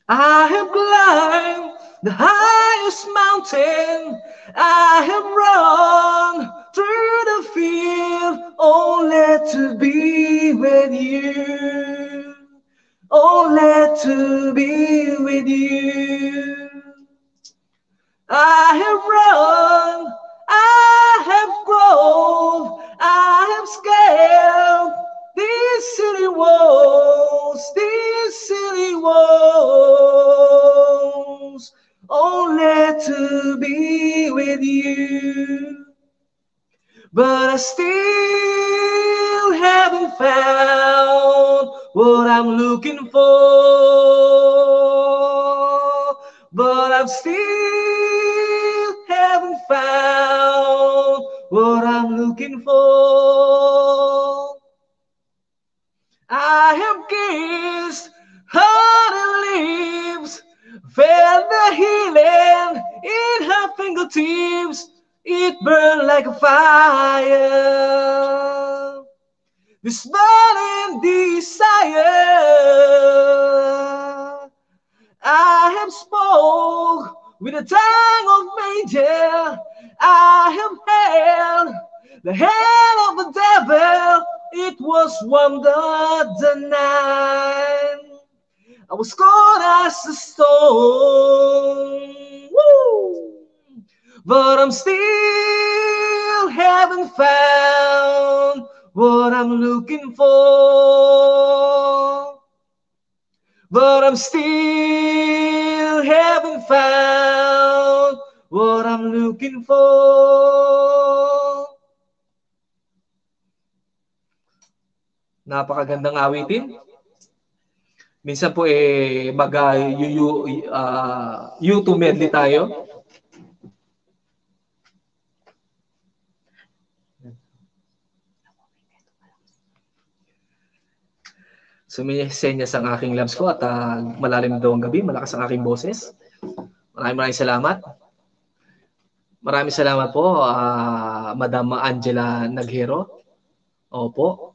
I have climbed the highest mountain. I have run through the field only to be with you. Only to be with you. I have run, I have grown, I have scaled these city walls, only to be with you. But I still haven't found what I'm looking for. But I still haven't found what I'm looking for. I have kissed honey lips, felt the healing in her fingertips. dreams, it burned like a fire. This burning desire, I have spoke with the tongue of angel. I have held the hand of the devil. It was wonder the night I was cold as a stone. Woo! But I'm still haven't found what I'm looking for. But I'm still haven't found what I'm looking for. Napakagandang awitin. Minsan po YouTube medley tayo. Sumisenyas ang aking labs ko at malalim daw ang gabi, malakas ang aking boses. Maraming salamat. Maraming salamat po, Madam Angela Naghero. Opo.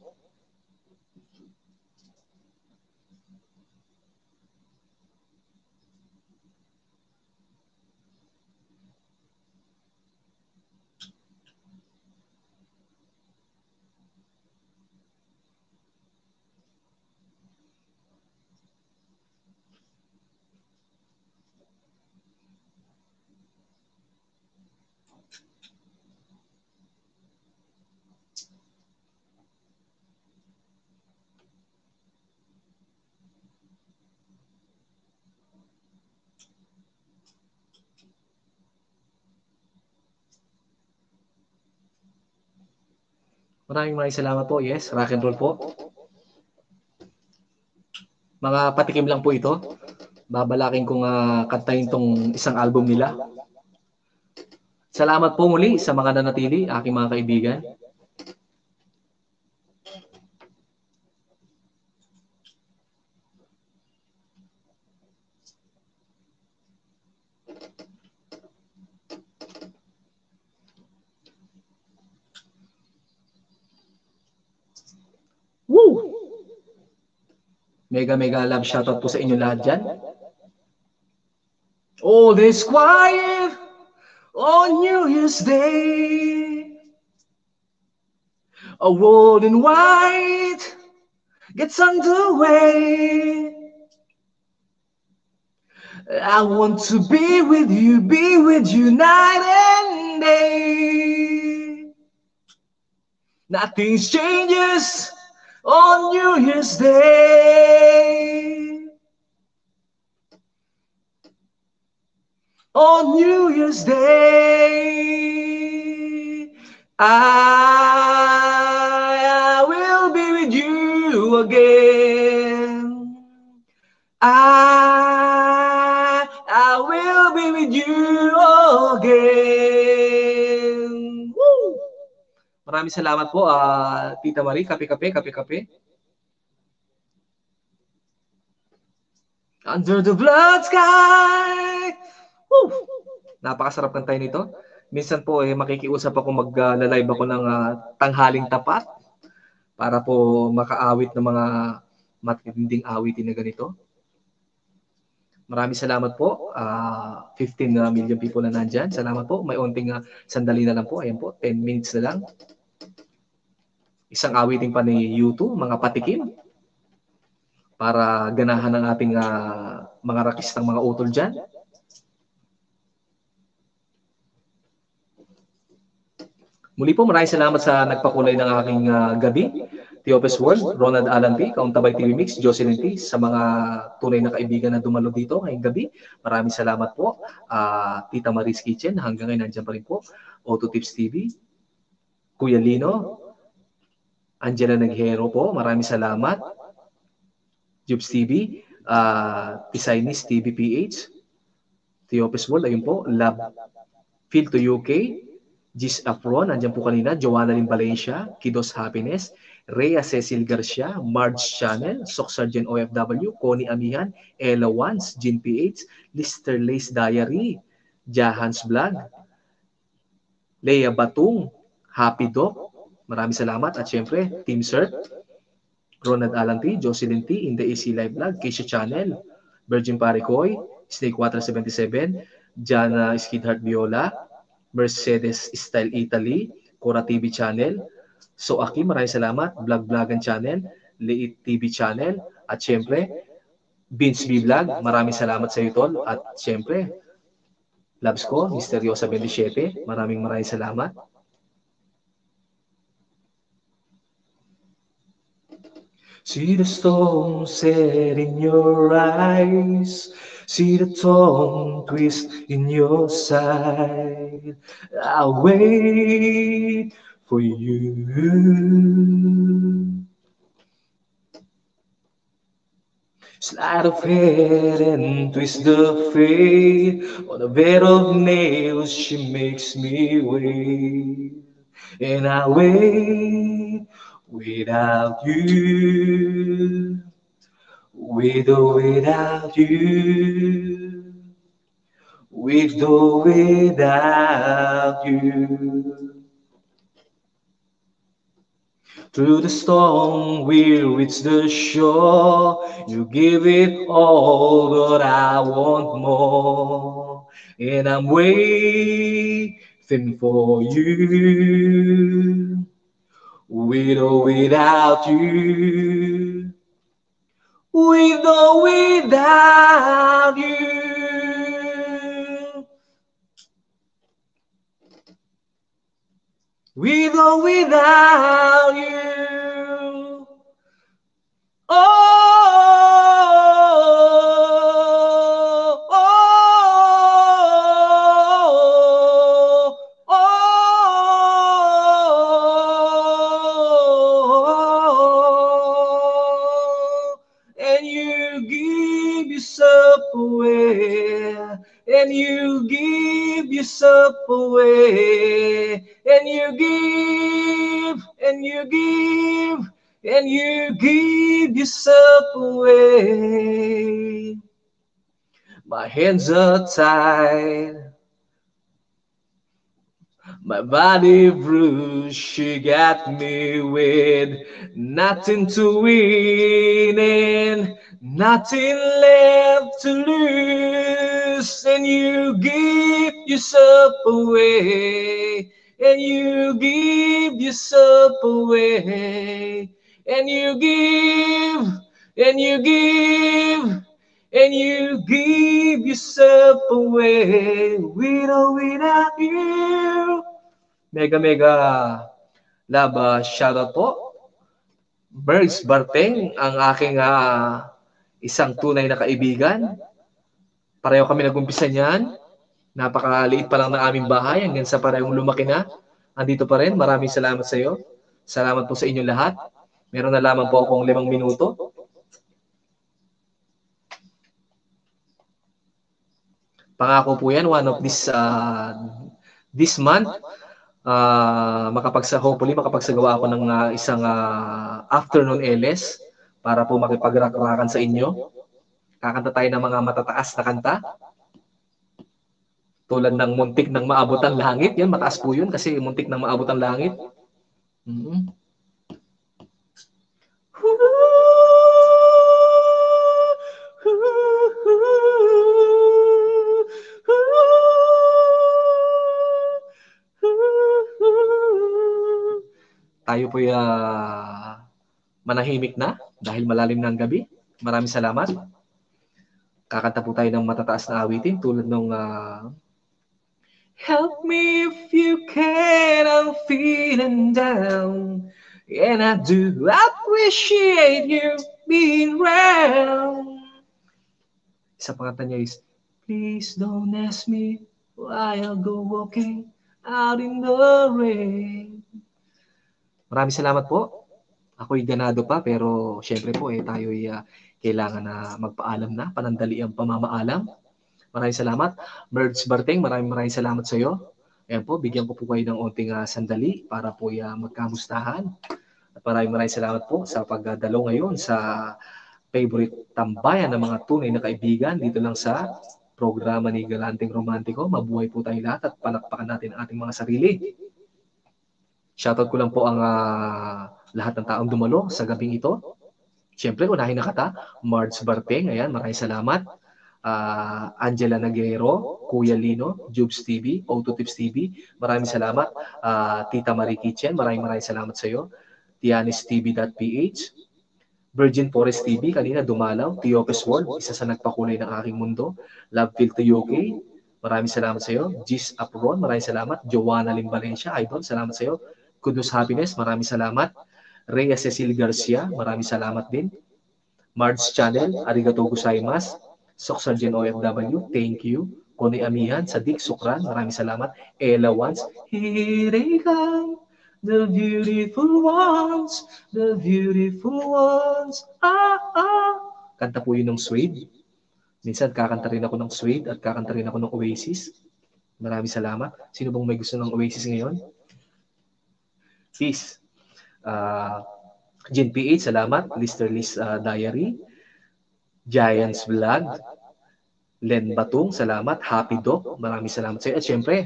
Maraming salamat po. Yes, rock and roll po. Mga patikim lang po ito. Babalaking kong kantahin tong isang album nila. Salamat po muli sa mga nanatili, aking mga kaibigan. Woo! Mega love shoutout po sa inyo lahat dyan. All is quiet on New Year's Day. A world in white gets underway. I want to be with you night and day. Nothing changes on New Year's Day. On New Year's Day, I will be with you again. I will be with you again. Woo! Maraming salamat po, Tita Marie. Kape. Under the blood sky. Woo! Napakasarap kantahin nito. Minsan po makikiusap ako mag-live ako ng tanghaling tapat para po makaawit ng mga matinding awitin na ganito. Maraming salamat po. 15 million people na nandyan. Salamat po. May onting sandali na lang po. Ayan po, 10 minutes na lang. Isang awitin pa ni YouTube, mga patikim. Para ganahan ng ating mga rakistang mga utol dyan. Muli po, maraming salamat sa nagpakulay ng aking gabi. Theopes World, Ronald Alan P, Kauntabay TV Mix, Jocelyn T, sa mga tunay na kaibigan na dumalo dito ngayong gabi. Maraming salamat po. Tita Marie's Kitchen, hanggang ngayon nandiyan pa rin po. Auto Tips TV, Kuya Lino, Angela Naghero po, maraming salamat. Jubes TV, Pisainis TV PH, Theopes World, ayun po, Love, Feel to UK, Gis Afron, andyan po kanina, Joanna Lynn Valencia, Kidos Happiness, Rhea Cecil Garcia, Marge Channel, Sok Sergeant OFW, Connie Amihan, Ella Wans, Jean PH, Lister Lace Diary, Jahans Vlog, Leia Batung, Happy Doc, maraming salamat. At syempre, Team Cert, Ronald Alan T, Jocelyn T, in the AC Live Vlog, Keisha Channel, Virgin Paricoy, Snake Water 77, Jana Skidhart Viola, Mercedes Style Italy, Cora TV Channel, So Aki, maraming salamat, Vlog-Vlogan Channel, Liit TV Channel, at syempre, Vince B Vlog, maraming salamat sa iyo, Tol. At syempre, Labs ko, Misteryosa 27, maraming salamat. See the storm set in your eyes, see the tongue twist in your side. I'll wait for you. Slide of head and twist the fate. On a bed of nails, she makes me wait. And I wait without you. With or without you. With or without you. Through the storm, we'll reach the shore. You give it all, but I want more. And I'm waiting for you. With or without you. With or without you. With or without you. Oh, oh, oh, oh, and you give yourself away, and you give yourself away, and you give, and you give, and you give yourself away. My hands are tied, my body bruised, she got me with nothing to win and nothing left to lose. And you give yourself away, and you give yourself away, and you give, and you give, and you give yourself away, with or without you. Mega love shoutout po. Bergs Barteng, ang aking isang tunay na kaibigan. Pareho kami nag-umpisa niyan. Napakaliit pa lang ng aming bahay hanggang sa parehong lumaki na. Andito pa rin. Maraming salamat sa iyo. Salamat po sa inyong lahat. Meron na lamang po akong 5 minuto. Pangako po yan, one of this month, hopefully makapagsagawa ako ng isang afternoon LS para po makipag-rakrakan sa inyo. Kakanta tayo ng mga matataas na kanta. Tulad ng Muntik ng Maabot ang Langit. Yan, mataas po yun kasi Muntik ng Maabot ang Langit. Tayo po manahimik na dahil malalim na ang gabi. Maraming salamat. Kakanta po tayo ng matataas na awitin tulad ng help me if you can, I'm feeling down, and I do appreciate you being around. Isa pang kanta niya is, please don't ask me why I'll go walking out in the rain. Maraming salamat po. Ako'y ganado pa pero syempre po tayo'y kailangan na magpaalam na, panandali ang pamamaalam. Maraming salamat. Merds Barteng, maraming salamat sa iyo. Ayan po, bigyan ko po kayo ng onting sandali para po magkamustahan. At maraming salamat po sa pagdalo ngayon sa favorite tambayan ng mga tunay na kaibigan dito lang sa programa ni Galanteng Romantiko. Mabuhay po tayong lahat at palakpakan natin ang ating mga sarili. Shoutout ko lang po ang lahat ng taong dumalo sa gabing ito. Siyempre, unahin na kata, Marge Barteng, ayan, maraming salamat. Angela Naguero, Kuya Lino, Jubes TV, Auto Tips TV, maraming salamat. Tita Marie Kitchen, maraming salamat sa iyo. TianisTV.ph, Virgin Forest TV, kanina dumalaw. Tiopes World, isa sa nagpakulay ng aking mundo. Lovefeel to UK, maraming salamat sa iyo. Gis Apron, maraming salamat. Joanna Lim Valencia, Idol, salamat sa iyo. Kudus Happiness, maraming salamat. Rhea Cecil Garcia, maraming salamat din. Marge Channel, arigatou gozaimasu. Soxargen OFW, thank you. Connie Amihan, Sadik Sukran, maraming salamat. Ella Wans, here they come, the beautiful ones, the beautiful ones. Kanta po yun ng Suede. Minsan kakanta rin ako ng Suede at kakanta rin ako ng Oasis. Maraming salamat. Sino bang may gusto ng Oasis ngayon? Peace. Jin PH, salamat. Lister List Diary. Giants Vlog. Len Batung, salamat. Happy Doc, maraming salamat sa iyo. At syempre,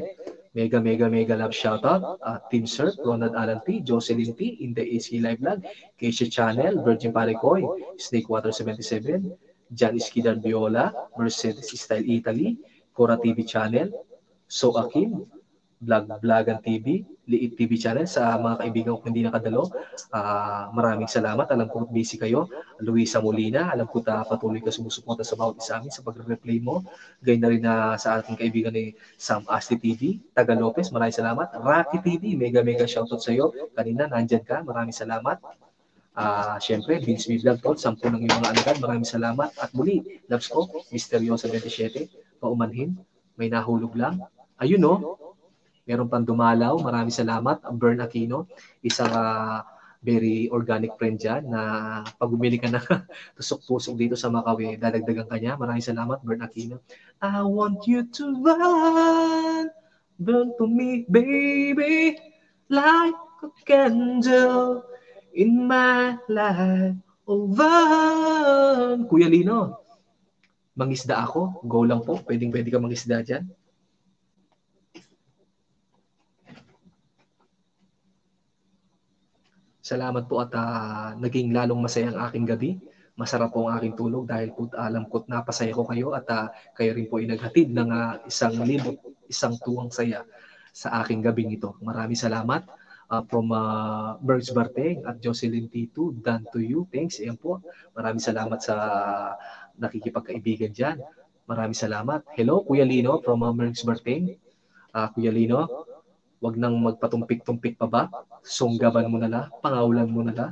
mega love shoutout. Team Sir, Ronald Alan T, Jocelyn T, in the AC Live Vlog, Keisha Channel, Virgin Paricoy, Snakewater 77, Jan Iskidar Viola, Mercedes Style Italy, Cora TV Channel, So Akim, Vlogan TV, Liit TV Channel, sa mga kaibigan ko hindi nakadalo. Maraming salamat. Alam ko busy kayo. Luisa Molina, alam ko patuloy ka sumusuporta sa bawat isa amin sa pagre-replay mo. Gayun na rin sa ating kaibigan ni Sam Asti TV, Taga Lopez, maraming salamat. Rocky TV, mega shoutout sa iyo. Kanina nandyan ka, maraming salamat. Siyempre, Vince Me Vlog Tol, 10 ng iyong mga alagad, maraming salamat. At muli, loves ko, Misteryosa 27, paumanhin, may nahulog lang. Ayun no, meron pang dumalaw, maraming salamat. Bern Aquino, isang very organic friend dyan na pag bumili ka na tusok-pusok dito sa Makawi, dadagdagan ka niya. Maraming salamat, Bern Aquino. I want you to burn to me, baby, like a candle in my life. Oh, burn. Kuya Lino, mangisda ako. Go lang po. Pwede ka mangisda dyan. Salamat po at naging lalong masaya ang aking gabi. Masarap po ang aking tulog dahil po alam ko't napasaya ko kayo at kayo rin po ay naghatid ng isang tuwang saya sa aking gabing ito. Maraming salamat from Bergs Barteng at Jocelyn T2, done to you. Thanks. Ayan po. Maraming salamat sa nakikipagkaibigan dyan. Maraming salamat. Hello, Kuya Lino from Bergs Barteng. Kuya Lino, wag nang magpatumpik-tumpik pa ba? Sunggaban mo na la, pangaulan mo na la.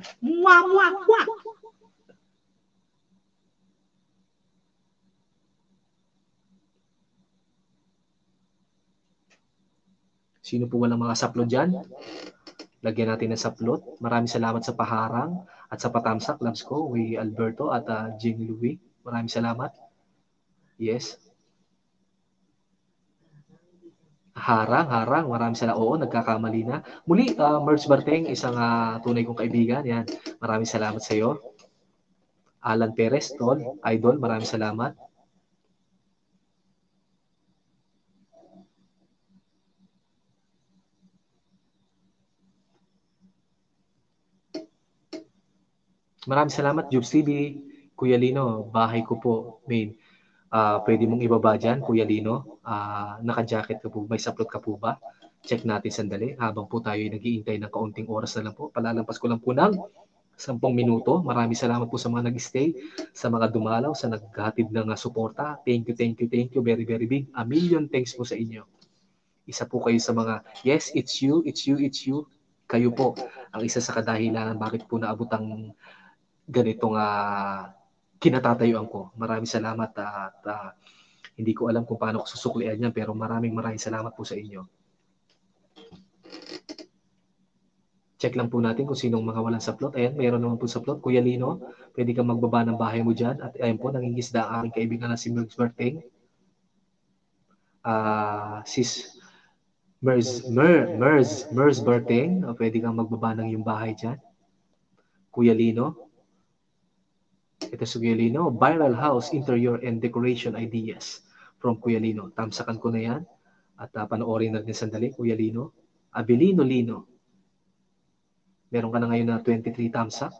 Sino po walang mga saplot dyan? Lagyan natin ng saplot. Maraming salamat sa paharang at sa patamsak, loves ko, Way Alberto at Jing Louie. Maraming salamat. Yes. Harang. Maraming salamat. Oo, nagkakamali na. Muli, Merz Barteng, isang tunay kong kaibigan. Yan. Maraming salamat sa iyo. Alan Perez, Tol, Idol, maraming salamat. Maraming salamat, Jubes TV. Kuya Lino, bahay ko po, main. Pwede mong ibaba dyan, Kuya Lino. Naka-jacket ka po, may saplot ka po ba? Check natin sandali. Habang po tayo ay nag-iintay ng kaunting oras na lang po. Palalampas ko lang po ng 10 minuto. Maraming salamat po sa mga nag-stay, sa mga dumalaw, sa naghatid ng suporta. Thank you. Very big. A million thanks po sa inyo. Isa po kayo sa mga, yes, it's you. Kayo po ang isa sa kadahilanan bakit po naabot ang ganitong kinatatayuan ko. Maraming salamat at hindi ko alam kung paano ko susuklian yan pero maraming salamat po sa inyo. Check lang po natin kung sinong mga walang saplot. Ayan, mayroon naman po saplot. Kuya Lino, pwede kang magbaba ng bahay mo dyan. At ayan po, nangingisda ang aking kaibigan na si Merz Barteng. Sis Merz Barteng, pwede kang magbaba ng yung bahay dyan. Kuya Lino, ito si Kuya Lino, Viral House Interior and Decoration Ideas. from Kuya Lino. Tamsakan ko na yan. At panoorin natin sandali, Kuya Lino. Abilino Lino. Meron ka na ngayon na 23 thumbs up.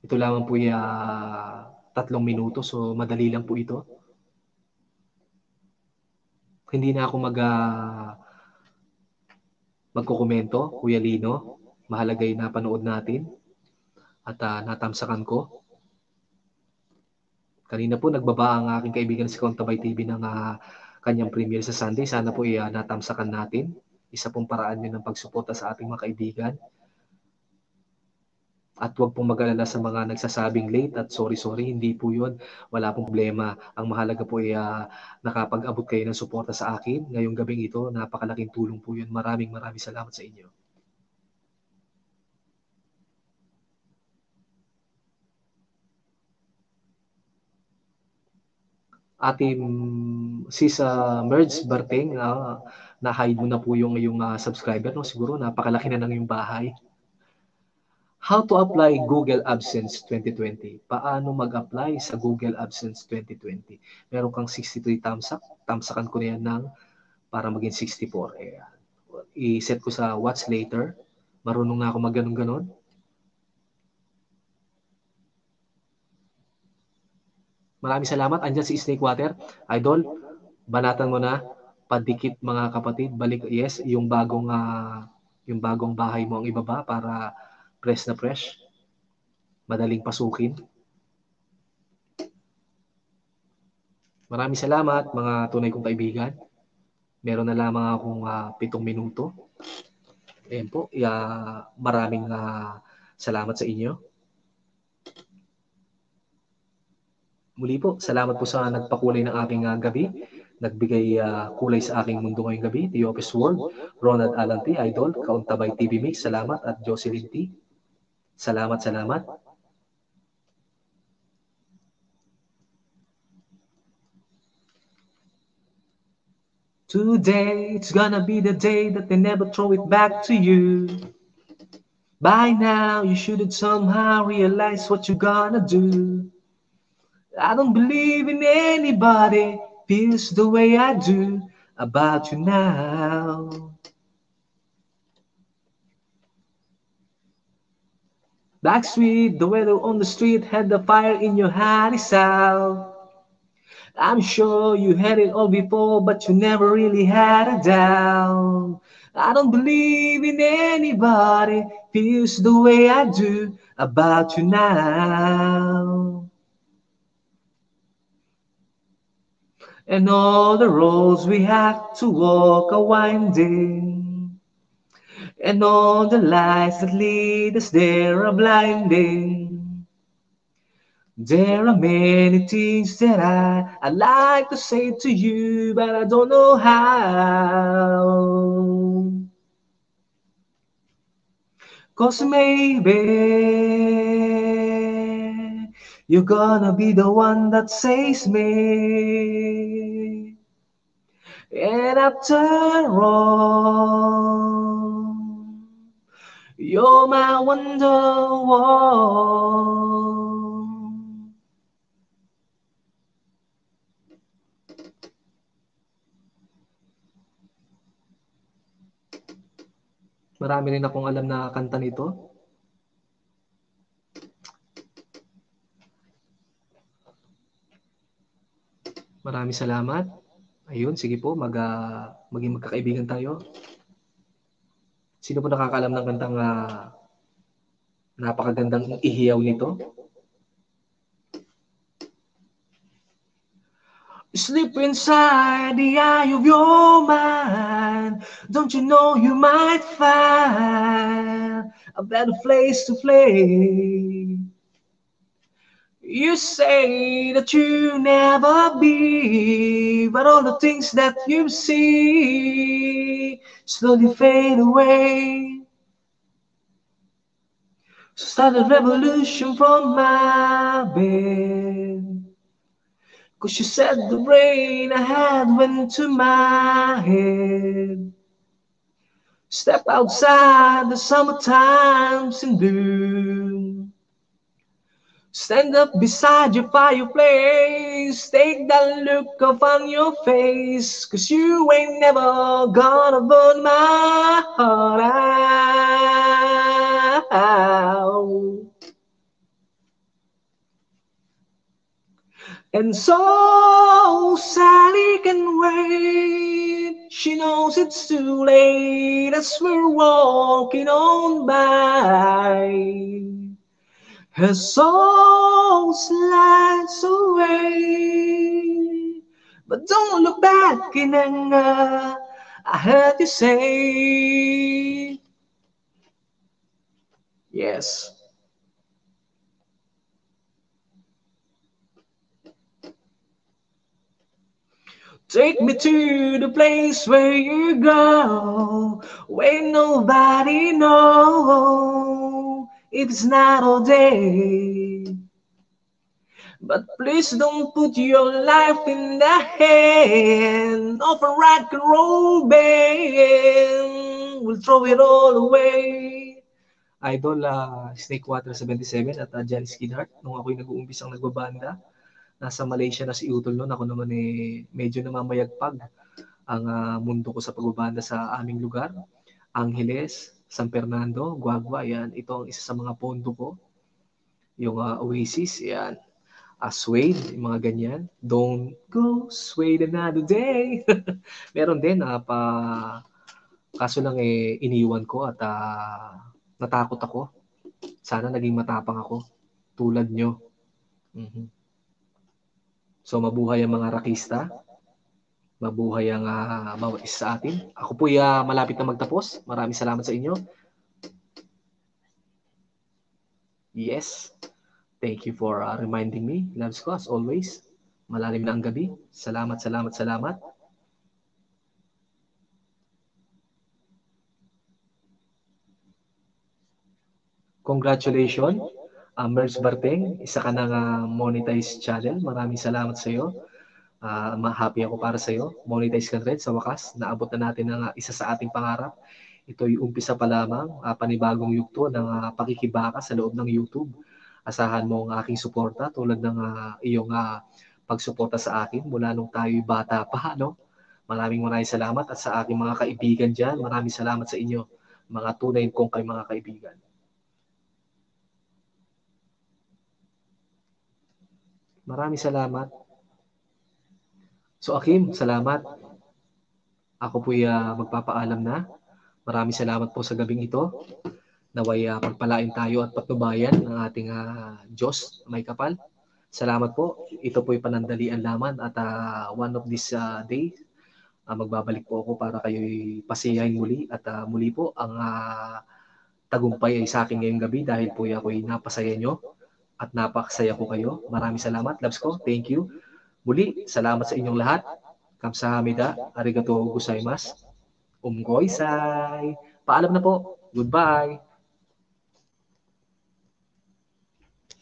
Ito lamang po 3 minuto, so madali lang po ito. Hindi na ako magkukomento, Kuya Lino. Mahalaga yung napanood natin at natamsakan ko. Kanina po nagbaba ang aking kaibigan si Kontabay TV ng kanyang premiere sa Sunday. Sana po natamsakan natin. Isa pong paraan yun ng pagsuporta sa ating mga kaibigan. At huwag pong mag-alala sa mga nagsasabing late at sorry, hindi po yun. Wala pong problema. Ang mahalaga po nakapag-abot kayo ng suporta sa akin. Ngayong gabing ito, napakalaking tulong po yun. Maraming salamat sa inyo. Ating sis Merge Barteng, na-hide mo na po yung subscriber. No? Siguro napakalaki na ng yung bahay. How to apply Google AdSense 2020. Paano mag-apply sa Google AdSense 2020? Meron kang 63 thumbs up. Tamsakan ko na yan para maging 64. I-set ko sa watch later. Marunong na ako mag-ganon-ganon. Maraming salamat. Andyan si Snakewater. Idol, banatan mo na. Padikit mga kapatid. Balik, yes, yung bagong bahay mo ang ibaba para fresh na fresh. Madaling pasukin. Maraming salamat mga tunay kong kaibigan. Meron na lamang akong 7 minuto. Ayan po. Maraming salamat sa inyo. Muli po, salamat po sa nagpakulay ng aking gabi. Nagbigay kulay sa aking mundo ngayong gabi. The Office World, Ronald Alan T, Idol, Kauntabay TV Mix, salamat. At Jocelyn T. Salamat. Today, it's gonna be the day that they never throw it back to you. By now, you should have somehow realized what you're gonna do. I don't believe in anybody feels the way I do about you now. Backstreet, the weather on the street had the fire in your heart is out. I'm sure you had it all before, but you never really had a doubt. I don't believe in anybody feels the way I do about you now. And all the roads we have to walk are winding, and all the lights that lead us there are blinding. There are many things that I'd like to say to you, but I don't know how. 'Cause maybe you're gonna be the one that saves me. And after all, you're my wonderwall. Marami rin akong alam na kanta nito. Maraming salamat. Ayun, sige po, maging magkakaibigan tayo. Sino po nakakaalam ng kantang napakagandang ihiyaw nito? Sleep inside the eye of your mind. Don't you know you might find a better place to play? You say that you never be, but all the things that you see slowly fade away. So start a revolution from my bed. 'Cause you said the rain I had went to my head. Step outside, the summertime's in bloom. Stand up beside your fireplace, take that look off on your face, 'cause you ain't never gonna burn my heart out. And so Sally can wait, she knows it's too late as we're walking on by. Her soul slides away, but don't look back in anger, I heard you say. Yes. Take me to the place where you go, where nobody knows if it's night or day. But please don't put your life in the hand of a rock and roll band. We'll throw it all away. Idol, Snake Water 77 at Jan Skinheart. Nung ako'y nag-uumpisang nagbabanda, nasa Malaysia na si Utol noon. Ako naman medyo namamayagpag ang mundo ko sa pagbabanda sa aming lugar. Angeles, San Fernando, Guagua, yan. Ito ang isa sa mga pondo ko. Yung Oasis, yan. Suede, yung mga ganyan. Don't go, Suede another day. Meron din, kaso lang iniwan ko at natakot ako. Sana naging matapang ako. Tulad nyo. Mm-hmm. So mabuhay ang mga rakista. Mabuhay ang bawat isa sa atin. Ako po malapit na magtapos. Maraming salamat sa inyo. Yes. Thank you for reminding me. Loves ko as always. Malalim na ang gabi. Salamat, salamat, salamat. Congratulations, Merz Barteng. Isa ka ng monetized channel. Maraming salamat sa iyo. Happy ako para sa iyo. Monetize ka rin sa wakas. Naabot na natin ang isa sa ating pangarap. Ito'y umpisa pa lamang, panibagong yugto ng pakikibaka sa loob ng YouTube. Asahan mo ang aking suporta tulad ng iyong pagsuporta sa akin mula nung tayo'y bata pa. No? Maraming salamat at sa aking mga kaibigan dyan. Maraming salamat sa inyo. Mga tunay kong kay mga kaibigan. Maraming salamat. So Akim, salamat. Ako po'y magpapaalam na. Maraming salamat po sa gabing ito. Naway pagpalain tayo at patnubayan ng ating Diyos may kapal. Salamat po. Ito po'y panandalian lamang at one of these days, magbabalik po ako para kayo'y pasiyahin muli. At muli po, ang tagumpay ay sa akin ngayong gabi dahil po ako'y napasaya nyo at napakasaya ko kayo. Maraming salamat. Loves ko. Thank you. Muli, salamat sa inyong lahat. Kamsahamnida. Arigatou gozaimasu. Umgoysay. Paalam na po. Goodbye.